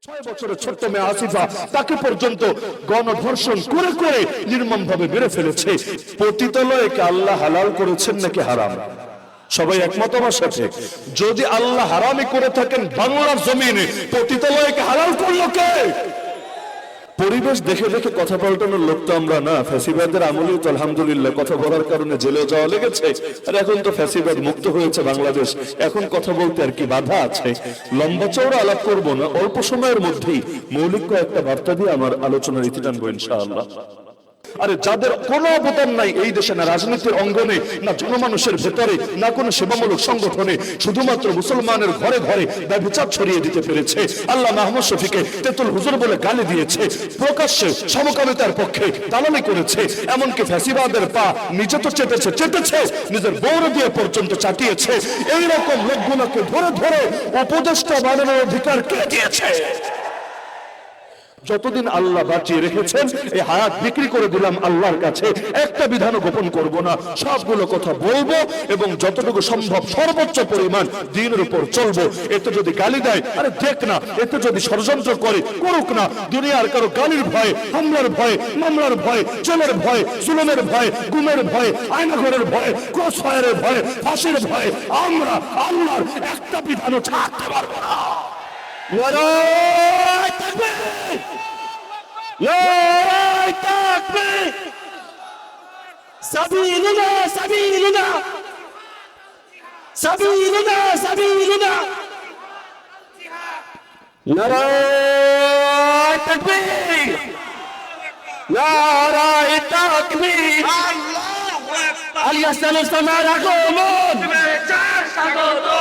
6 বছরের ছোট্ট মেয়ে আসিফা তাকে পর্যন্ত গণধর্ষণ করে করে নির্মমভাবে মেরে ফেলেছে। পতিতালয়কে আল্লাহ হালাল করেছেন নাকি হারাম? সবাই একমত আমার সাথে? যদি আল্লাহ হারামই করে থাকেন বাংলার জমিনে, পতিতালয়কে হালাল করলো কে? পরিবেশ দেখে দেখে কথা পাল্টানোর লোক তো আমরা না। ফ্যাসিবাদের আমলেই তো আলহামদুলিল্লাহ কথা বলার কারণে জেলে যাওয়া লেগেছে, আর এখন তো ফ্যাসিবাদ মুক্ত হয়েছে বাংলাদেশ। এখন কথা বলতে আর কি বাধা আছে? লম্বা চওড়া আলাপ করবো না, অল্প সময়ের মধ্যেই মৌলিক কয়েকটা বার্তা দিয়ে আমার আলোচনার ইতি টানবো ইনশাআল্লাহ। আরে যাদের কোনো অবদান নাই এই দেশে, না রাজনীতির অঙ্গনে, না জনমানুষের ভেতরে, না কোনো সেবামূলক সংগঠনে, শুধুমাত্র মুসলমানের ঘরে ঘরে ব্যভিচার ছড়িয়ে দিতে পেরেছে। আল্লাহ মাহমুদ শফিকে তেতুল হুজুর বলে গালি দিয়েছে, প্রকাশ্যে সমকামিতার পক্ষে দালালি করেছে, এমনকি ফ্যাসিবাদের পা নিজে তো চেটেছে, নিজের বউরে দিয়ে পর্যন্ত চাটিয়েছে। এইরকম লোকগুলোকে ধরে ধরে উপদেষ্টা বানানোর অধিকার কে দিয়েছে? যতদিন আল্লাহ বাঁচিয়ে রেখেছেন এই হায়াত বিক্রি করে দিলাম আল্লাহর কাছে। একটা বিধানও গোপন করব না, সবগুলো কথা বলবো এবং যতটুকু সম্ভব সর্বোচ্চ পরিমাণ দ্বীনের উপর চলবো। এতে যদি গালি দেয়, আরে দেখ না। এতে যদি ষড়যন্ত্র করে, করুক না। দুনিয়ার কারো গালির ভয়ে, হামলার ভয়ে, মামলার ভয়ে, জেলের ভয়ে, জুলুমের ভয়ে, গুমের ভয়ে, আয়নাঘরের ভয়ে, ক্রস ফায়ারের ভয়ে, ফাঁসির ভয়ে আমরা আল্লাহর একটা বিধানও ছাড়তে পারবো না। سبيلنا سبيلنا سبيلنا سبيلنا نرى التكبير نرى التكبير اليسال السماء قومون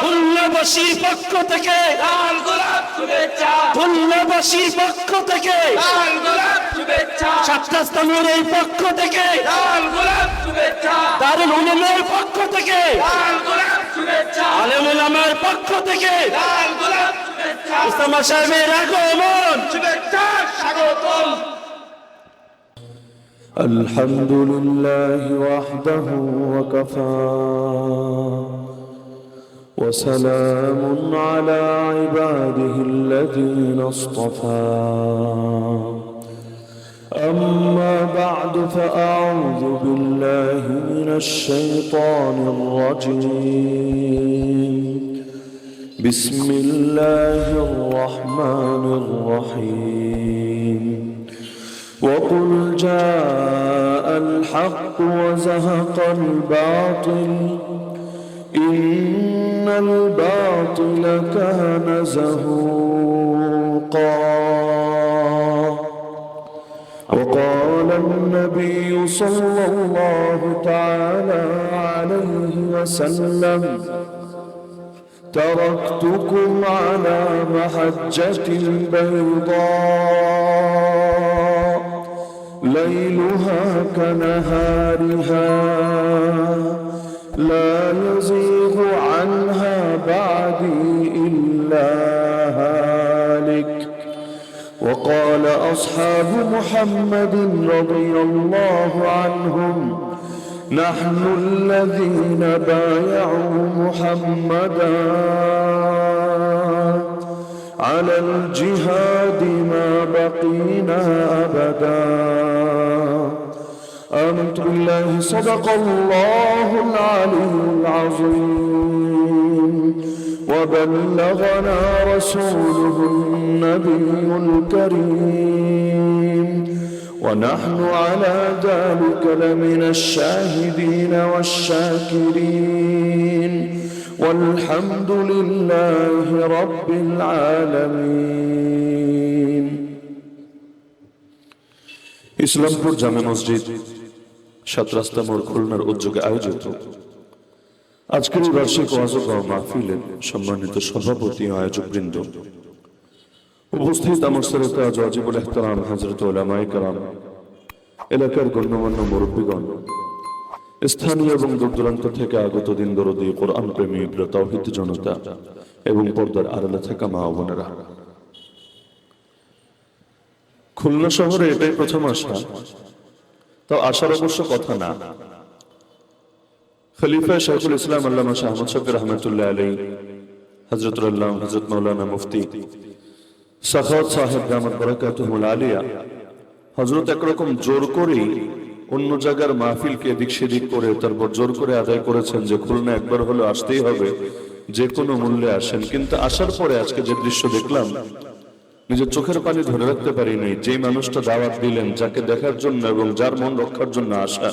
খুলনাবাসীর পক্ষ থেকে লাল গোলাপ শুভেচ্ছা, খুলনাবাসীর পক্ষ থেকে লাল গোলাপ শুভেচ্ছা, ছাত্রস্থানের এই পক্ষ থেকে লাল গোলাপ শুভেচ্ছা, দারুল উলুমের পক্ষ থেকে লাল গোলাপ শুভেচ্ছা, আলেম উলামার পক্ষ থেকে লাল গোলাপ শুভেচ্ছা, ইসলামা সাহেবের আগমন শুভেচ্ছা স্বাগতম। الحمد لله وحده وكفى وسلام على عباده الذين اصطفى أما بعد فأعوذ بالله من الشيطان الرجيم بسم الله الرحمن الرحيم وقل جاء الحق وزهق الباطل إن الباطل كان زهوقا وقال النبي صلى الله تعالى عليه وسلم تركتكم على محجة بيضاء ليلها كنهارها لا يزيغ عنها بعدي إلا هالك وقال أصحاب محمد رضي الله عنهم نحن الذين بايعوا محمدا على الجهاد ما بقينا أبدا آمنت بالله صدق الله العلي العظيم وبلغنا رسوله النبي الكريم ونحن على ذلك لمن الشاهدين والشاكرين والحمد لله رب العالمين ইসলামপুর জামে মসজিদ 7 রাস্তা মোড় খুলনার উদ্যোগে আয়োজিত আজকের এই বার্ষিক ওয়াজ ও মাহফিলের সম্মানিত সভাপতি ও আয়োজকবৃন্দ, উপস্থিত আমার শ্রোতা ওয়াজিবুল ইহতিরাম হযরত উলামায়ে কেরাম, এলাকার গণ্যমান্য মুরব্বীগণ, স্থানীয় এবং দূরদূরান্ত থেকে আগত দিন দরদি কোরআন প্রেমী তাওহীদ জনতা এবং পর্দার আড়ালে থাকা মা ও বোনেরা, খুলনা শহরে এটাই প্রথম আসা, তাও আসার অবশ্য কথা না। খলিফা শাইখুল ইসলাম আল্লামা শাহ আহমদ শফি রহমাতুল্লাহ আলাইহি, হযরতুল আল্লামা হযরত মাওলানা মুফতি সাখাওয়াত সাহেব দামাত বারাকাতুহুল আলিয়া হযরত একরকম জোর করেই অন্য জায়গার মাহফিলকে এদিক সেদিক করে তারপর জোর করে আদায় করেছেন যে খুলনা একবার হলে আসতেই হবে, যে কোনো মূল্যে আসেন। কিন্তু আসার পরে আজকে যে দৃশ্য দেখলাম, নিজের চোখের পানি ধরে রাখতে পারিনি। যেই মানুষটা দাওয়াত দিলেন, যাকে দেখার জন্য এবং যার মন রক্ষার জন্য আসা,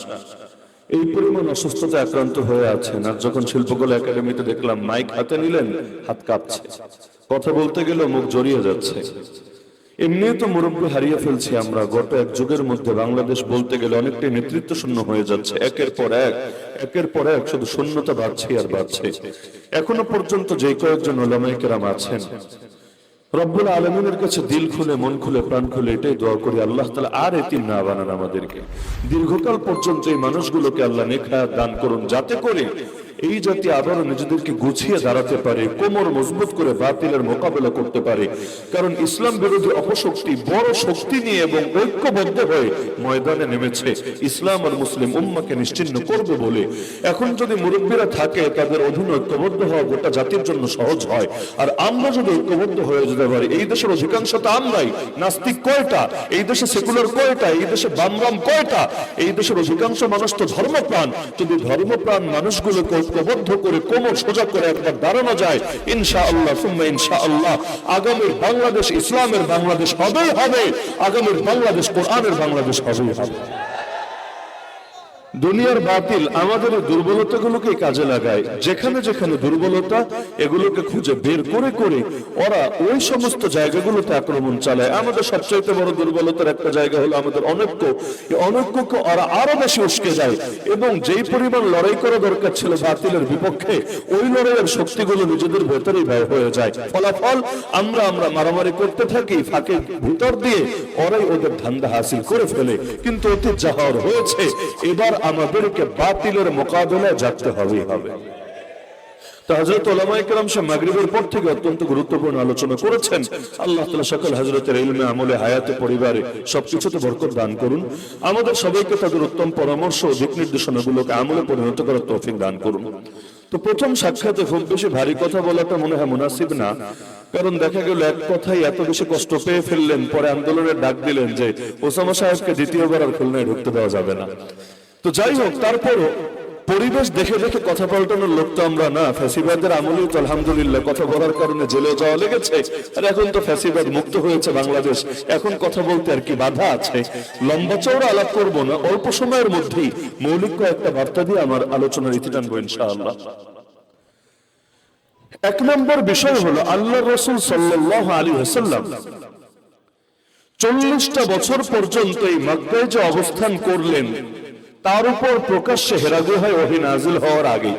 এই পরিমাণ অসুস্থতা আক্রান্ত হয়ে আছেন। আর যখন শিল্পকলা একাডেমিতে দেখলাম মাইক হাতে নিলেন, হাত কাঁপছে, কথা বলতে গেলে মুখ জড়িয়ে যাচ্ছে। এমনি তো মুরব্বী হারিয়ে ফেলছি আমরা। গত এক যুগের মধ্যে বাংলাদেশ বলতে গেলে অনেকটাই নেতৃত্ব শূন্য হয়ে যাচ্ছে। একের পর এক শুধু শূন্যতা বাড়ছে আর বাড়ছে। এখনো পর্যন্ত যে কয়েকজন ওলামায়ে কেরাম আছেন, রব্বুল আলামিনের কাছে দিল খুলে, মন খুলে, প্রাণ খুলে এটাই দোয়া করি, আল্লাহ তাআলা আর এতিম না বানান আমাদেরকে। দীর্ঘকাল পর্যন্ত এই মানুষগুলোকে আল্লাহ নেক হায়াত দান করুন, যাতে করে এই জাতি আবারও নিজেদেরকে গুছিয়ে দাঁড়াতে পারে, কোমর মজবুত করে বাতিলের মোকাবেলা করতে পারে। কারণ ইসলাম বিরোধী অপশক্তি বড় শক্তি নিয়ে এবং ঐক্যবদ্ধ হয়ে ময়দানে নেমেছে ইসলাম আর মুসলিম উম্মাকে নিশ্চিহ্ন করবে বলে। এখন যদি মুরব্বীরা থাকে, তাদের অধীনে ঐক্যবদ্ধ হওয়া গোটা জাতির জন্য সহজ হয়। আর আমরা যদি ঐক্যবদ্ধ হয়ে যেতে পারি, এই দেশের অধিকাংশ তো আমরাই। নাস্তিক কয়টা? এই দেশে সেকুলার কয়টা? এই দেশে বামরাম কয়টা? এই দেশের অধিকাংশ মানুষ তো ধর্মপ্রাণ। যদি ধর্মপ্রাণ মানুষগুলোকে ঐক্যবদ্ধ করে কোমর সোজা করে একবার দাঁড়ানো যায়, ইনশাআল্লাহ সুম্মা ইনশাআল্লাহ আগামীর বাংলাদেশ ইসলামের বাংলাদেশ হবেই হবে। আগামীর বাংলাদেশ কোরআনের বাংলাদেশ হবেই হবে। দুনিয়ার বাতিল আমাদের দুর্বলতাগুলোকে কাজে লাগায়। যেখানে যেখানে দুর্বলতা, এগুলোকে খুঁজে বের করে করে ওরা ওই সমস্ত জায়গাগুলোতে আক্রমণ চালায়। আমাদের সবচেয়ে বড় দুর্বলতার একটা জায়গা হলো আমাদের অনৈক্য। এই অনৈক্যকে ওরা আরো বেশি উস্কে যায় এবং যেই পরিমাণ লড়াই করা দরকার ছিল বাতিলের বিপক্ষে, ওই লড়াইয়ের শক্তিগুলো নিজেদের ভেতরেই ব্যয় হয়ে যায়। ফলাফল আমরা মারামারি করতে থাকি, ফাঁকে ভিতর দিয়ে ওরাই ওদের ধান্দা হাসিল করে ফেলে। কিন্তু অতীত যা হওয়ার হয়েছে, এবার আমাদেরকে বাতিলের মোকাবেলায় যেতে হবে। তো হযরত উলামায়ে কেরাম মাগরিবের পর থেকে অত্যন্ত গুরুত্বপূর্ণ আলোচনা করেছেন। আল্লাহ তাআলা সকল হযরতের ইলমে, আমলে, হায়াতে, পরিবারে সবকিছুতে বরকত দান করুন। আমাদের সবাইকে তাদের উত্তম পরামর্শ ও দিক নির্দেশনাগুলোকে আমলে পরিণত করার তৌফিক দান করুন। তো প্রথম সাক্ষাতে খুব বেশি ভারী কথা বলাটা মনে হয় মুনাসিব না, কারণ দেখা গেল এক কথাই এত বেশি কষ্ট পেয়ে ফেললেন, পরে আন্দোলনের ডাক দিলেন যে ওসামা সাহেবকে দ্বিতীয়বার আর খুলনায় ঢুকতে দেওয়া যাবে না। তো যাই হোক, তারপরও পরিবেশ দেখে দেখে কথা পাল্টানোর লোক তো আমরা না। ফ্যাসিবাদের আমলেও তো আলহামদুলিল্লাহ কথা বলার কারণে জেলে যাওয়া লেগেছে, আর এখন তো ফ্যাসিবাদ মুক্ত হয়েছে বাংলাদেশ। এখন কথা বলতে আর কি বাধা আছে? লম্বা চওড়া আলাপ করবো না, অল্প সময়ের মধ্যেই মৌলিক কয়েকটা বার্তা দিয়ে আমার আলোচনার ইতি টানবো ইনশাআল্লাহ। এক নম্বর বিষয় হলো আল্লাহর রাসূল সাল্লাল্লাহু আলাইহি ওয়াসাল্লাম 40টা বছর পর্যন্ত এই মক্কায় যে অবস্থান করলেন, তার উপর প্রকাশ্যে হেরা গুহায় ওহী নাযিল হওয়ার আগে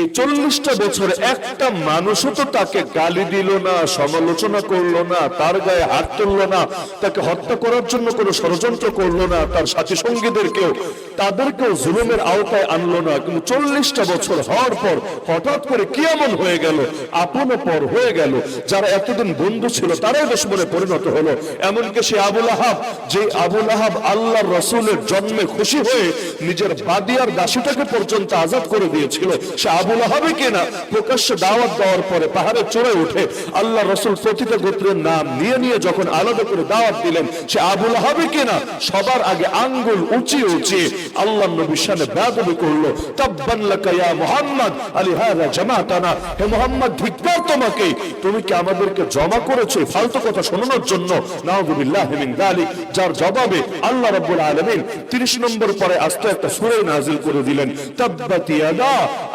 এই 40টা বছরে একটা মানুষও তো তাকে গালি দিল না, সমালোচনা করলো না, তার গায়ে হাত তুললো না, তাকে হত্যা করার জন্য কোনো ষড়যন্ত্র করলো না, তার সাথী সঙ্গীদেরকেও তাদেরকেও জুলুমের আওতায় আনলো না। কিন্তু 40টা বছর হওয়ার পর হঠাৎ করে কি এমন হয়ে গেল, আপন পর হয়ে গেল, যারা এতদিন বন্ধু ছিল তারাই দুশমনে পরিণত হলো। এমনকি সে আবু লাহাব, যে আবু লাহাব আল্লাহর রাসূলের জন্মে খুশি হয়ে নিজের বাদিয়ার দাসীটাকে পর্যন্ত আজাদ করে দিয়েছিল, সে আবু লাহাবই কিনা প্রকাশ্যে দাওয়াত দেওয়ার পরে পাহাড়ের চূড়ায় উঠে আল্লাহ রাসূল প্রতিটা গোত্রের নাম নিয়ে নিয়ে যখন আলাদা করে দাওয়াত দিলেন, সে আবু লাহাবই কিনা সবার আগে আঙ্গুল উঁচিয়ে উঁচিয়ে আল্লাহর নবীর শানে বেয়াদবি করলো। তাব্বান লাকা ইয়া মুহাম্মদ আলিহাযা জামাতানা, হে মুহাম্মদ ধিক্কার তোমাকে, তুমি কি আমাদেরকে জমা করেছো ফালতু কথা শোনানোর জন্য? নাউযুবিল্লাহি মিন যালিক। যার জবাবে আল্লাহ রাব্বুল আলামিন 30 নম্বর পরে আস্তে একটা সূরা নাযিল করে দিলেন, তাব্বাত ইয়াদা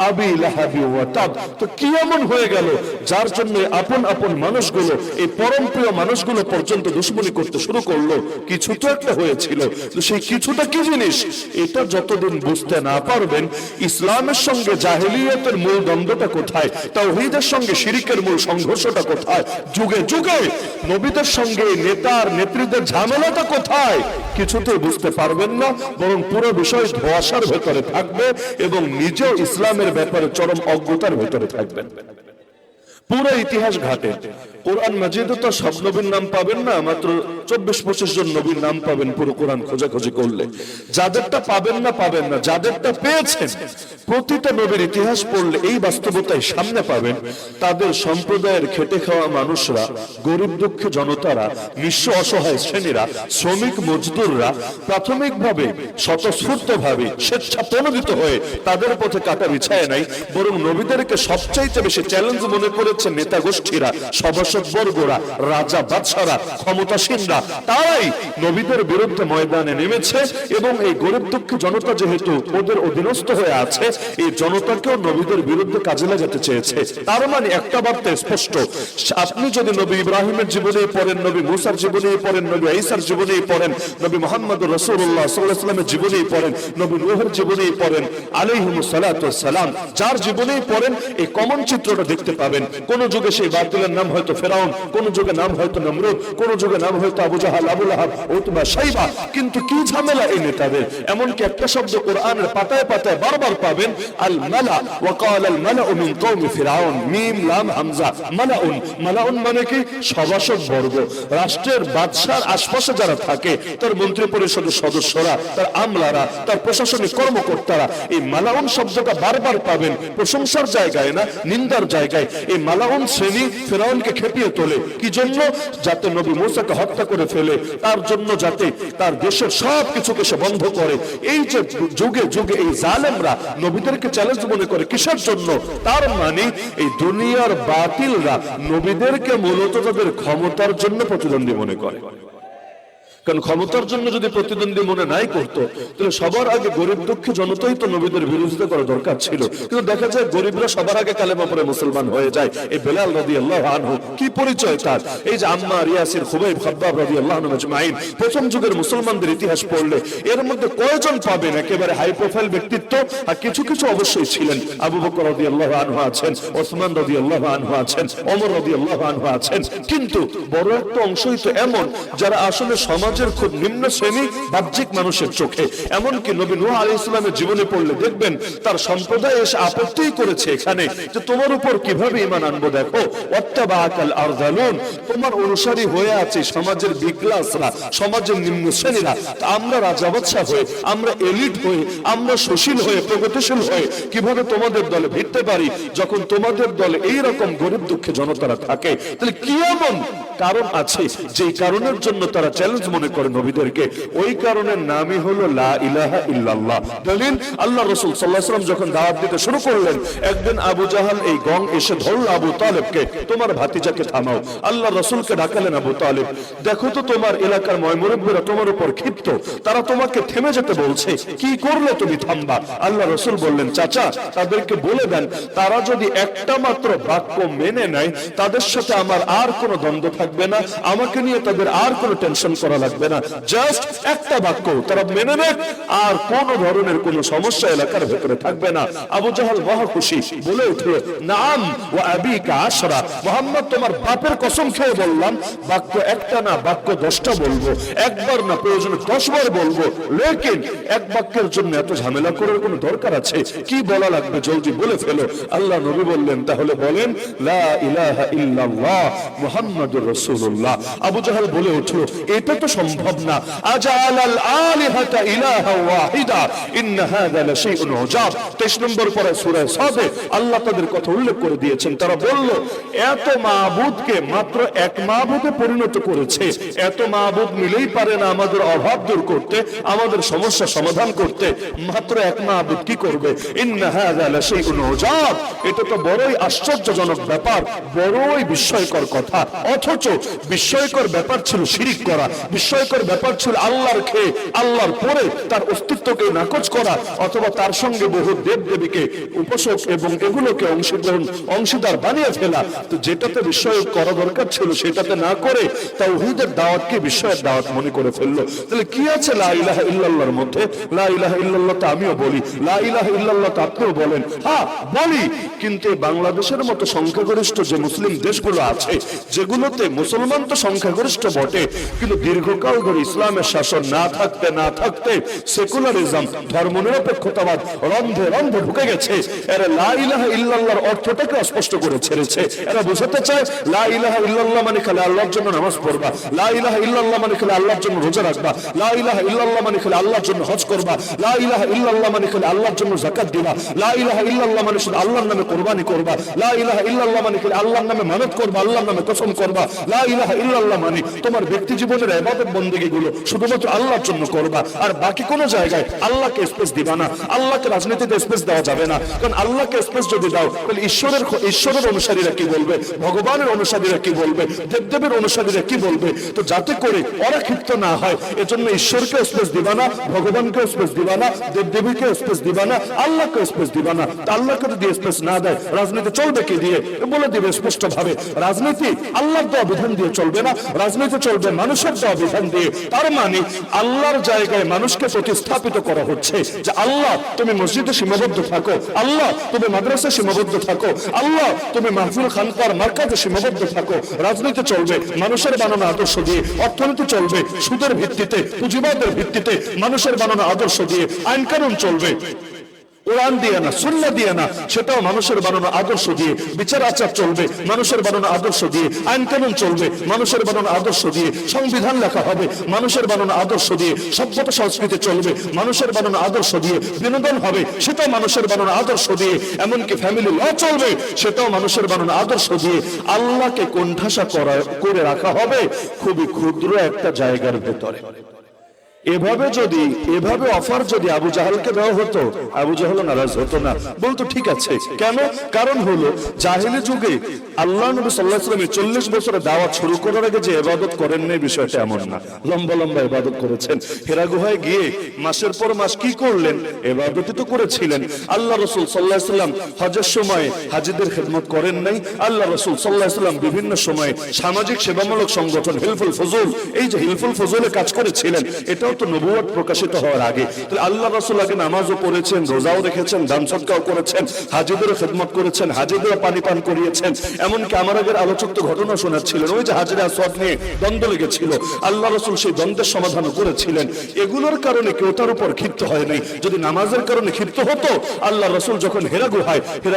আবি লাহাবি ওয়া তাব। তো কি এমন হয়ে গেল যার জন্য আপন আপন মানুষগুলো, এই পরম প্রিয় মানুষগুলো পর্যন্ত দুশমনি করতে শুরু করলো? কিছু তো একটা হয়েছিল। তো সেই কিছুটা কি জিনিস? এটা যতদিন বুঝতে না পারবেন, ইসলামের সঙ্গে জাহেলিয়াতের মূল দ্বন্দ্বটা কোথায়, তাওহীদের সঙ্গে শিরকের মূল সংঘর্ষটা কোথায়, যুগে যুগে নবীদের সঙ্গে নেতার নেত্রীদের ঝামেলাটা কোথায়, কিছুতেই বুঝতে পারবেন না। বরং পুরো বিষয় ধোঁয়াশার ভেতরে থাকবে এবং নিজেও ইসলামের ব্যাপারে চরম অজ্ঞতার ভেতরে থাকবেন। পুরো ইতিহাস ঘাটে কোরআন মাজিদে তো সব নবীর নাম পাবেন না, মাত্র 24-25 জন নবীর নাম পাবেন পুরো কোরআন খোঁজাখুঁজি করলে। যাদেরটা পাবেন না, যাদেরটা পেয়েছেন, প্রতিটা নবীর ইতিহাস পড়লে এই বাস্তবতায় সামনে পাবেন। তাদের সম্প্রদায়ের খেটে খাওয়া মানুষরা, গরিব দুঃখী জনতারা, নিঃস্ব অসহায় শ্রেণীরা, শ্রমিক মজদুররা প্রাথমিকভাবে স্বতঃস্ফূর্তভাবে স্বেচ্ছাপ্রণোদিত হয়ে তাদের পথে কাটা বিছায় নাই, বরং নবীদেরকে সবচাইতে বেশি চ্যালেঞ্জ মনে করেছে নেতা গোষ্ঠীরা, সভাসদ বর্গরা, রাজা বাদশারা, ক্ষমতাসীনরা। তারাই নবীদের বিরুদ্ধে ময়দানে নেমেছে এবং এই গরিব দুঃখী জনতা যেহেতু ওদের অধীনস্থ হয়ে আছে, এই জনতাকেও নবীদের বিরুদ্ধে কাজে লাগাতে চেয়েছে। তার মানে একটা বার্তা স্পষ্ট, আপনি যদি নবী ইব্রাহিমের জীবনেই পড়েন, নবী মুসার জীবনেই পড়েন, নবী ঈসার জীবনেই পড়েন, নবী মুহাম্মদুর রাসূলুল্লাহ সাল্লাল্লাহু আলাইহি ওয়াসাল্লামের জীবনেই পড়েন, নবী নূহের জীবনেই পড়েন আলাইহিমুস সালাতু ওয়াস সালাম, যার জীবনেই পড়েন এই কমন চিত্রটা দেখতে পাবেন। কোন যুগে সেই বাতিলের নাম হয়তো ফেরাউন, কোন যুগে নাম হয়তো নমরুদ, কোন যুগে নাম হয়তো আবু জাহাল, আবু লাহাব, উতবা, শাইবা। কিন্তু কি ঝামেলা এই নেতাদের, এমনকি একটা শব্দ কোরআনের পাতায় পাতায় বারবার পাবেন, আল মালা ওয়া ক্বালা আল মালাউ মিন কওমি ফিরাউন, মিম লাম হামজা, মালাউন। মালাউন মানে কি? সভাসদ বর্গ, রাষ্ট্রের বাদশার আশপাশে যারা থাকে, তার মন্ত্রী পরিষদের সদস্যরা, তার আমলারা, তার প্রশাসনিক কর্মকর্তারা। এই মালাউন শব্দটা বারবার পাবেন, প্রশংসার জায়গায় না, নিন্দার জায়গায়। এই মালাউন শ্রেণী ফিরাউনকে খেপিয়ে তোলে, কি জন্য? যাতে নবী মুসাকে হত্যা করে ফেলে, তার জন্য যাতে তার দেশের সব কিছুকে সে বন্ধ করে। এই যে যুগে যুগে এই জালেমরা নবীদেরকে চ্যালেঞ্জ মনে করে, কিসের জন্য? তার মানে এই দুনিয়ার বাতিলরা নবীদেরকে মূলত তাদের ক্ষমতার জন্য প্রতিদ্বন্দ্বী মনে করে। কারণ ক্ষমতার জন্য যদি প্রতিদ্বন্দ্বী মনে নাই করতো, তাহলে সবার আগে গরিব দুঃখী জনতাই তো নবীদের বিরোধিতা করা দরকার ছিল। কিন্তু দেখা যায় গরিবরা সবার আগে কালেমা পড়ে মুসলমান হয়ে যায়। এই বেলাল রাদিয়াল্লাহু আনহু, কি পরিচয় তার! এই যে আম্মার, ইয়াসির, খুবাইব, খাব্বাব রাদিয়াল্লাহু আনহুম আজমাইন, প্রথম যুগের মুসলমানদের ইতিহাস পড়লে এর মধ্যে কয়জন পাবেন একেবারে হাই প্রোফাইল ব্যক্তিত্ব? আর কিছু কিছু অবশ্যই ছিলেন। আবু বকর রাদিয়াল্লাহু আনহু আছেন, ওসমান রাদিয়াল্লাহু আনহু আছেন, ওমর রাদিয়াল্লাহু আনহু আছেন। কিন্তু বড় একটা অংশই তো এমন যারা আসলে সমাজ খুব নিম্ন শ্রেণী, বাহ্যিক মানুষের চোখে। এমনকি নবী নূহ আলাইহিস সালামের জীবনে পড়লে দেখবেন তার সম্প্রদায় এসে আপত্তি করেছে এখানে যে তোমার উপর কিভাবে ঈমান আনবো। দেখো, ওয়াত্তাবাআকাল আরযালুন, তোমার অনুসারী হয়ে আছে সমাজের বিক্লাসরা, সমাজের নিম্ন শ্রেণীরা। আমরা রাজা বাদশা হয়ে, আমরা এলিট হয়ে, আমরা সুশীল হয়ে, প্রগতিশীল হয়ে কিভাবে তোমাদের দলে ভিড়তে পারি, যখন তোমাদের দলে এই রকম গরিব দুঃখী জনতারা থাকে? তাহলে কি এমন কারণ আছে যেই কারণের জন্য তারা চ্যালেঞ্জ মনে করে নবীদেরকে? ওই কারণের নামই হলো লা ইলাহা ইল্লাল্লাহ। দলিল, আল্লাহ রাসূল সাল্লাল্লাহু আলাইহি ওয়াসাল্লাম যখন দাওয়াত দিতে শুরু করলেন, একদিন আবু জাহাল এই গং এসে ধরল আবু তালেবকে, তোমার ভাতিজাকে থামাও। আল্লাহ রাসূলকে ডাকালেন, আবু তালেব দেখো তো তোমার এলাকার ময়মুরব্বিরা তোমার উপর ক্ষিপ্ত, তারা তোমাকে থেমে যেতে বলছে, কি করলে তুমি থামবা? আল্লাহ রাসূল বললেন, চাচা তাদেরকে বলে দেন, তারা যদি একটা মাত্র বাক্য মেনে নেয়, তাদের সাথে আমার আর কোনো দ্বন্দ্ব থাকবে না, আমাকে নিয়ে তাদের আর কোনো টেনশন করা লাগবে না। জাস্ট একটা বাক্য তারা মেনে নেয়, আর কোন ধরনের কোন সমস্যা এলাকার ভেতরে থাকবে না। আবু জাহাল মহা খুশি, বলে উঠল, নাম ওয়া আবিকা আশরা, মুহাম্মদ তোমার বাপের কসম খেয়ে বললাম, বাক্য একটা না, বাক্য 10টা বলবো, একবার না, প্রয়োজনে 10 বার বলবো। লেকিন এক বাক্যের জন্য এত ঝামেলা করার কোনো দরকার আছে? কি বলা লাগবে জলদি বলে ফেলো। আল্লাহ নবী বললেন, তাহলে বলেন লা ইলাহা ইল্লাল্লাহ মুহাম্মাদুর রাসূলুল্লাহ। আবু জাহাল বলে উঠল, এটা তো সম্ভব না। আজালাল আলিহাতা ইলাহা ওয়াহিদা ইন্না হাযা লাশাইউন উজাব। 23 নম্বর পরে সূরা সাদে আল্লাহ তাদের কথা উল্লেখ করে দিয়েছেন। তারা বলল, এত মাবুদকে মাত্র এক মাবুদে পরিণত করেছে, এত মাবুদ মিলেই পারে না আমাদের অভাব দূর করতে, আমাদের সমস্যা সমাধান করতে, মাত্র এক মাবুদ কি করবে? ইন্না হাযা লাশাইউন উজাব। এটা তো বড়ই আশ্চর্যজনক ব্যাপার, বড়ই বিস্ময়কর কথা। অথচ বিস্ময়কর ব্যাপার ছিল শিরিক করা, বিস্ময়কর ব্যাপার ছিল আল্লাহর খেয়ে, আল্লাহর পরে তার অস্তিত্বকে নাকচ করা, অথবা তার সঙ্গে বহু দেব দেবীকে উপাসক এবং এগুলোকে অংশীদার বানিয়ে ফেলা। তো যেটাতে বিস্ময় করা দরকার ছিল সেটাতে না করে তাওহীদের দাওয়াতকে বিস্ময়ের দাওয়াত মনে করে ফেললো। তাহলে কি আছে লা ইলাহা ইল্লাল্লাহর মধ্যে? লা ইলাহা ইল্লাল্লাহ তো আমিও বলি, লা ইলাহা ইল্লাল্লাহ তো আপনিও বলেন। হ্যাঁ বলি, কিন্তু বাংলাদেশের মতো সংখ্যাগরিষ্ঠ যে মুসলিম দেশগুলো আছে, যেগুলোতে মুসলমান তো সংখ্যাগরিষ্ঠ বটে, কিন্তু দীর্ঘ দীর্ঘকাল ধরে ইসলামের শাসন না থাকতে সেকুলারিজম, ধর্মনিরপেক্ষতাবাদ রন্ধে রন্ধে ঢুকে গেছে। এরা লা ইলাহা ইল্লাল্লাহর অর্থটাকে অস্পষ্ট করে ছেড়েছে। এরা বোঝাতে চায় লা ইলাহা ইল্লাল্লাহ মানে খালি আল্লাহর জন্য নামাজ পড়বা, লা ইলাহা ইল্লাল্লাহ মানে খালি আল্লাহর জন্য রোজা রাখবা, লা ইলাহা ইল্লাল্লাহ মানে খালি আল্লাহর জন্য হজ করবা, লা ইলাহা ইল্লাল্লাহ মানে খালি আল্লাহর জন্য যাকাত দিবা, লা ইলাহা ইল্লাল্লাহ মানে শুধু আল্লাহর নামে কুরবানি করবা, লা ইলাহা ইল্লাল্লাহ মানে খালি আল্লাহর নামে মানত করবা, আল্লাহর নামে কসম করবা, লা ইলাহা ইল্লাল্লাহ মানে তোমার ব্যক্তি জীবনের ইবাদত বندگی গুলো শুধুমাত্র আল্লাহর জন্য করবা, আর বাকি কোন জায়গায় আল্লাহকে স্পেস দিবা না। আল্লাহকে রাজনীতিতে স্পেস দেওয়া যাবে না, কারণ আল্লাহকে স্পেস যদি দাও তাহলে ঈশ্বরের অনুসারীরা কি বলবে, ভগবানের অনুসারীরা কি বলবে, দেবদেবের অনুসারীরা কি বলবে। তো যাতে করে ওরা ক্ষিপ্ত না হয় এজন্য ঈশ্বরকে স্পেস দিবা না, ভগবানকে স্পেস দিবা না, দেবদেবীকে স্পেস দিবা না, আল্লাহকে স্পেস দিবা না। আল্লাহকে যদি স্পেস না দেয় রাজনীতি চলবে কি দিয়ে বলে দিবে স্পষ্ট ভাবে। রাজনীতি আল্লাহর দেওয়া বিধান দিয়ে চলবে না, রাজনীতি চলবে মানুষের দেওয়া বিধান দিয়ে। তার মানে আল্লাহর জায়গায় মানুষকে প্রতিস্থাপিত করা হচ্ছে যে আল্লাহ তুমি মসজিদে সীমাবদ্ধ থাকো, আল্লাহ তুমি মাদ্রাসায় সীমাবদ্ধ থাকো, আল্লাহ তুমি মাহফিল খানকার মার্কাজে সীমাবদ্ধ থাকো। রাজনীতি চলবে মানুষের বানানো আদর্শ দিয়ে, অর্থনীতি চলবে সুদের ভিত্তিতে, পুঁজিবাদের ভিত্তিতে, মানুষের বানানো আদর্শ দিয়ে। আইন কানুন চলবে কোরআন দিয়ে না, সুন্নাহ দিয়ে না, সেটাও মানুষের বানানো আদর্শ দিয়ে। বিচার আচার চলবে মানুষের বানানো আদর্শ দিয়ে, আইন কানুন চলবে মানুষের বানানো আদর্শ দিয়ে, সংবিধান লেখা হবে মানুষের বানানো আদর্শ দিয়ে, সভ্যতা সংস্কৃতি চলবে মানুষের বানানো আদর্শ দিয়ে, বিনোদন হবে সেটাও মানুষের বানানো আদর্শ দিয়ে, এমনকি ফ্যামিলি ল চলবে সেটাও মানুষের বানানো আদর্শ দিয়ে। আল্লাহকে কোণঠাসা করে রাখা হবে খুবই ক্ষুদ্র একটা জায়গার ভেতরে। এভাবে অফার যদি আবু জাহালকে দেওয়া হতো, আবু জাহাল নারাজ হতো না, বলতো ঠিক আছে। কেন? কারণ হলো জাহেলি যুগে আল্লাহ নবী সাল্লাল্লাহু আলাইহি ওয়াসাল্লাম 40 বছরে দাওয়াত শুরু করার আগে যে ইবাদত করেন নাই বিষয়টা এমন না, লম্বা লম্বা ইবাদত করেছেন। হিরা গুহায় গিয়ে মাসের পর মাস কি করলেন? ইবাদতই তো করেছিলেন। আল্লাহ রাসূল সাল্লাল্লাহু আলাইহি ওয়াসাল্লাম হজের সময় হাজীদের খিদমত করেন নাই। আল্লাহ রাসূল সাল্লাল্লাহু আলাইহি ওয়াসাল্লাম বিভিন্ন সময়ে সামাজিক সেবামূলক সংগঠন হিলফুল ফুজুল, এই যে হিলফুল ফুজুলে কাজ করেছিলেন, এটাও তো নবুয়ত প্রকাশিত হওয়ার আগে। তাহলে আল্লাহ রাসূল আগে নামাজও পড়েছেন, রোজাও রেখেছেন, দান সদকাও করেছেন, হাজীদের খিদমত করেছেন, হাজীদের পানি পান করিয়েছেন। এমনকি আমার আগের আলোচক তো ঘটনা শোনাচ্ছিলেন, ওই যে হাজরে আসওয়াদ নিয়ে দ্বন্দ্ব লেগেছিল, আল্লাহ রাসূল সেই দ্বন্দ্বের সমাধানও করেছিলেন। এগুলোর কারণে কেউ তার উপর ক্ষিপ্ত হয় নাই। যদি নামাজের কারণে ক্ষিপ্ত হতো, আল্লাহ রাসূল যখন হিরা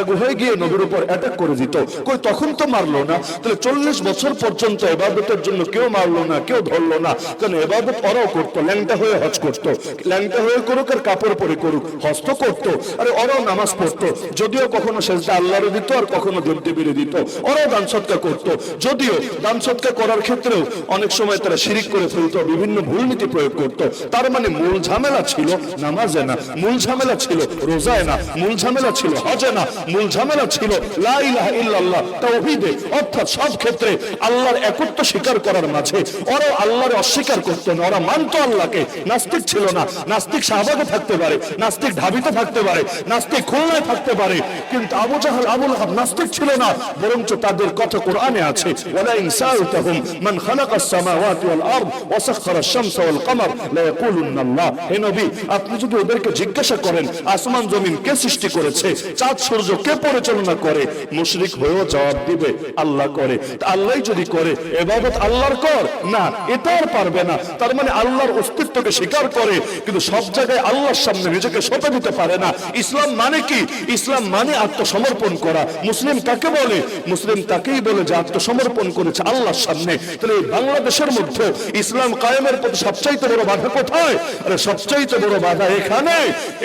গুহায় গিয়ে নবীর উপর অ্যাটাক করে দিত, কই তখন তো মারলো না। তাহলে 40 বছর পর্যন্ত ইবাদতের জন্য কেউ মারলো না, কেউ ধরলো না, কারণ ইবাদত ওরাও করতো, ল্যাংটা হয়ে হজ করতো, ল্যাংটা হয়ে করুক আর কাপড় পরে করুক, হজ তো করতো। আরে ওরাও নামাজ পড়তো, যদিও কখনো সেজদা আল্লাহরে দিত আর কখনো দেবদেবীরে দিত। ওরাও দান সদকা করতো, যদিও দান সদকা করার ক্ষেত্রেও অনেক সময় তারা শিরিক করে ফেলতো, বিভিন্ন ভুল নীতি প্রয়োগ করতো। তার মানে মূল ঝামেলা ছিল নামাজে না, মূল ঝামেলা ছিল রোজায় না, মূল ঝামেলা ছিল হজে না, মূল ঝামেলা ছিল লা ইলাহা ইল্লাল্লাহ তাওহীদে। অর্থাৎ সব ক্ষেত্রে আল্লাহর একত্ব স্বীকার করার মাঝে ওরাও আল্লাহরে অস্বীকার করতো না। ওরা মানতো আল্লাহকে, নাস্তিক ছিল না। নাস্তিক শাহবাগে থাকতে পারে, নাস্তিক ঢাবিতে থাকতে পারে, নাস্তিক খুলনায় থাকতে পারে, কিন্তু আবু জাহাল আবু লাহাব নাস্তিক ছিল না। বরঞ্চ তাদের কথা কোরআনে আছে, ওয়ালা ইন সাআলতাহুম মান খালাকাস সামাওয়াতি ওয়াল আরদ ওয়া সাখখারাশ শামসা ওয়াল কমার লা ইয়াকুলুন্না আল্লাহ। হে নবী, আপনি যদি ওদেরকে জিজ্ঞাসা করেন আসমান জমিন কে সৃষ্টি করেছে, চাঁদ সূর্য কে পরিচালনা করে, মুশরিক হয়েও জবাব দিবে আল্লাহ করে। আল্লাহই যদি করে, ইবাদত আল্লাহর কর না, এটা আর পারবে না। তার মানে আল্লাহর অস্তিত্বকে স্বীকার করে, কিন্তু সব জায়গায় আল্লাহর সামনে নিজেকে সঁপে দিতে পারে না। ইসলাম মানে কি? ইসলাম মানে আত্মসমর্পণ করা। মুসলিম কাকে বলে? মুসলিম তাকেই বলে যে আত্মসমর্পণ করেছে আল্লাহর সামনে। তাহলে এই বাংলাদেশের মধ্যে ইসলাম কায়েমের প্রতি সবচাইতে বড় বাধা কোথায়? আরে সবচাইতে বড় বাধা এখানে,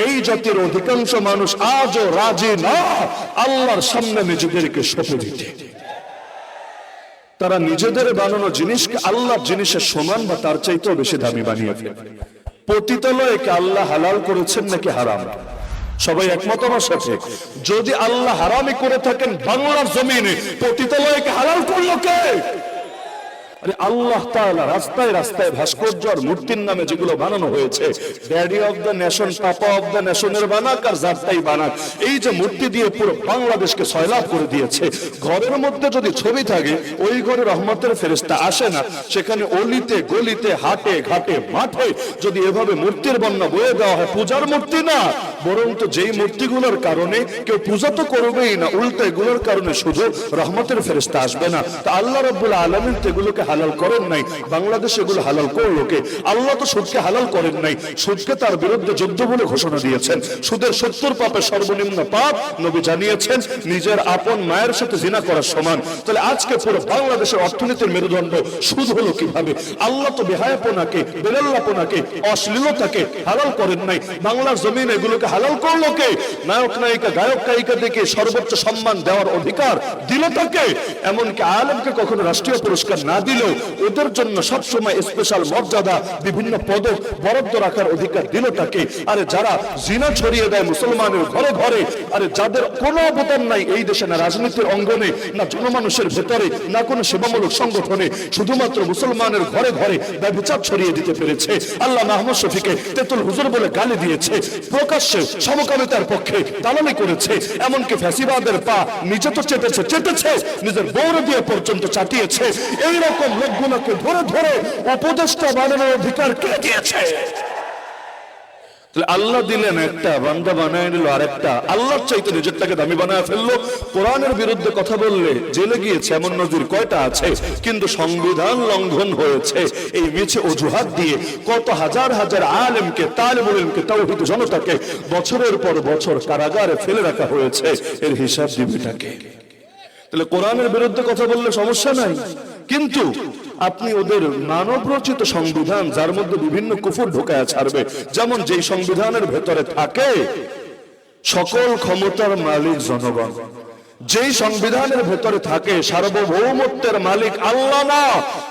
এই জাতির অধিকাংশ মানুষ আজও রাজি না আল্লাহর সামনে নিজেদেরকে সঁপে দিতে। তারা নিজেদের বানানো জিনিসকে আল্লাহর জিনিসের সমান বা তার চাইতেও বেশি দামি বানিয়ে ফেলে। পতিতালয়কে আল্লাহ হালাল করেছেন নাকি হারাম? সবাই একমত আমার সাথে? যদি আল্লাহ হারামই করে থাকেন বাংলার জমিনে, পতিতালয়কে হালাল করলো কে? আরে আল্লাহ তাআলা রাস্তায় রাস্তায় ভাস্কর্য আর মূর্তির নামে যেগুলো বানানো হয়েছে, daddy of the nation, papa of the নেশনের বানাক আর জাতটাই বানাক, এই যে মূর্তি দিয়ে পুরো বাংলাদেশকে সয়লাভ করে দিয়েছে। ঘরের মধ্যে যদি ছবি থাকে, ওই ঘরে রহমতের ফেরেশতা আসে না। সেখানে অলিতে গলিতে হাটে ঘাটে মাঠে যদি এভাবে মূর্তির বন্যা বয়ে দেওয়া হয়, পূজার মূর্তি না, বরং তো যেই মূর্তিগুলোর কারণে কেউ পূজা তো করবেই না, উল্টো এগুলোর কারণে শুধু রহমতের ফেরেশতা আসবে না। তা আল্লাহ রাব্বুল আলামিন তো এগুলোকে হালাল করেন নাই, বাংলাদেশ এগুলো হালাল করলো কে? আল্লাহ তো সুদকে হালাল করেন নাই, সুদকে তার বিরুদ্ধে যুদ্ধ বলে ঘোষণা দিয়েছেন। সুদের 70 পাপের সর্বনিম্ন পাপ নবী জানিয়েছেন নিজের আপন মায়ের সাথে জিনা করার সমান। তাহলে আজকে পুরো বাংলাদেশের অর্থনীতির মেরুদণ্ড সুদ হলো কিভাবে? আল্লাহ তো বেহায়াপনাকে, বেলাল্লাপনাকে, অশ্লীলতাকে হালাল করেন নাই, বাংলার জমিন এগুলোকে হালাল করলো কে? নায়ক নায়িকা, গায়ক গায়িকাদেরকে সর্বোচ্চ সম্মান দেওয়ার অধিকার দিল তাকে। এমনকি আলেমকে কখনো রাষ্ট্রীয় পুরস্কার না দিলেও ওদের জন্য সবসময় স্পেশাল মর্যাদা, বিভিন্ন পদক বরাদ্দ রাখার অধিকার দিল তাকে। আরে যারা জিনা ছড়িয়ে দেয় মুসলমানের ঘরে ঘরে, আরে যাদের কোনো অবদান নাই এই দেশে, না রাজনীতির অঙ্গনে, না জনমানুষের ভেতরে, না কোনো সেবামূলক সংগঠনে, শুধুমাত্র মুসলমানের ঘরে ঘরে ব্যভিচার ছড়িয়ে দিতে পেরেছে। আল্লাহ মাহমুদ শফিকে তেতুল হুজুর বলে গালি দিয়েছে, প্রকাশ্যে সমকামিতার পক্ষে দালালি করেছে, এমনকি ফ্যাসিবাদের পা নিজে তো চেটেছে, নিজের বৌরে দিয়ে পর্যন্ত চাটিয়েছে। এইরকম লোকগুলোকে ধরে ধরে উপদেষ্টা বানানোর অধিকার কে দিয়েছে? আল্লাহ দিলেন একটা, বান্দা বানায় নিল আরেকটা, আল্লাহর চাইতে নিজেরটাকে দামি বানায় ফেললো। কোরআনের বিরুদ্ধে কথা বললে জেলে গিয়েছে এমন নজির কয়টা আছে? কিন্তু সংবিধান লঙ্ঘন হয়েছে এই মিছে অজুহাত দিয়ে কত হাজার হাজার আলেমকে, তালিবুল ইলমকে, তাওহীদ জনতাকে বছরের পর বছর কারাগারে ফেলে রাখা হয়েছে। এর হিসাব দিবেটাকে? তাহলে কোরআনের বিরুদ্ধে কথা বললে সমস্যা নাই, কিন্তু আপনি ওদের মানব রচিত সংবিধান, যার মধ্যে বিভিন্ন কুফর ঢোকায় ছাড়বে, যেমন যেই সংবিধানের ভেতরে থাকে সকল ক্ষমতার মালিক জনগণ, যেই সংবিধানের ভেতরে থাকে সার্বভৌমত্বের মালিক আল্লাহ না,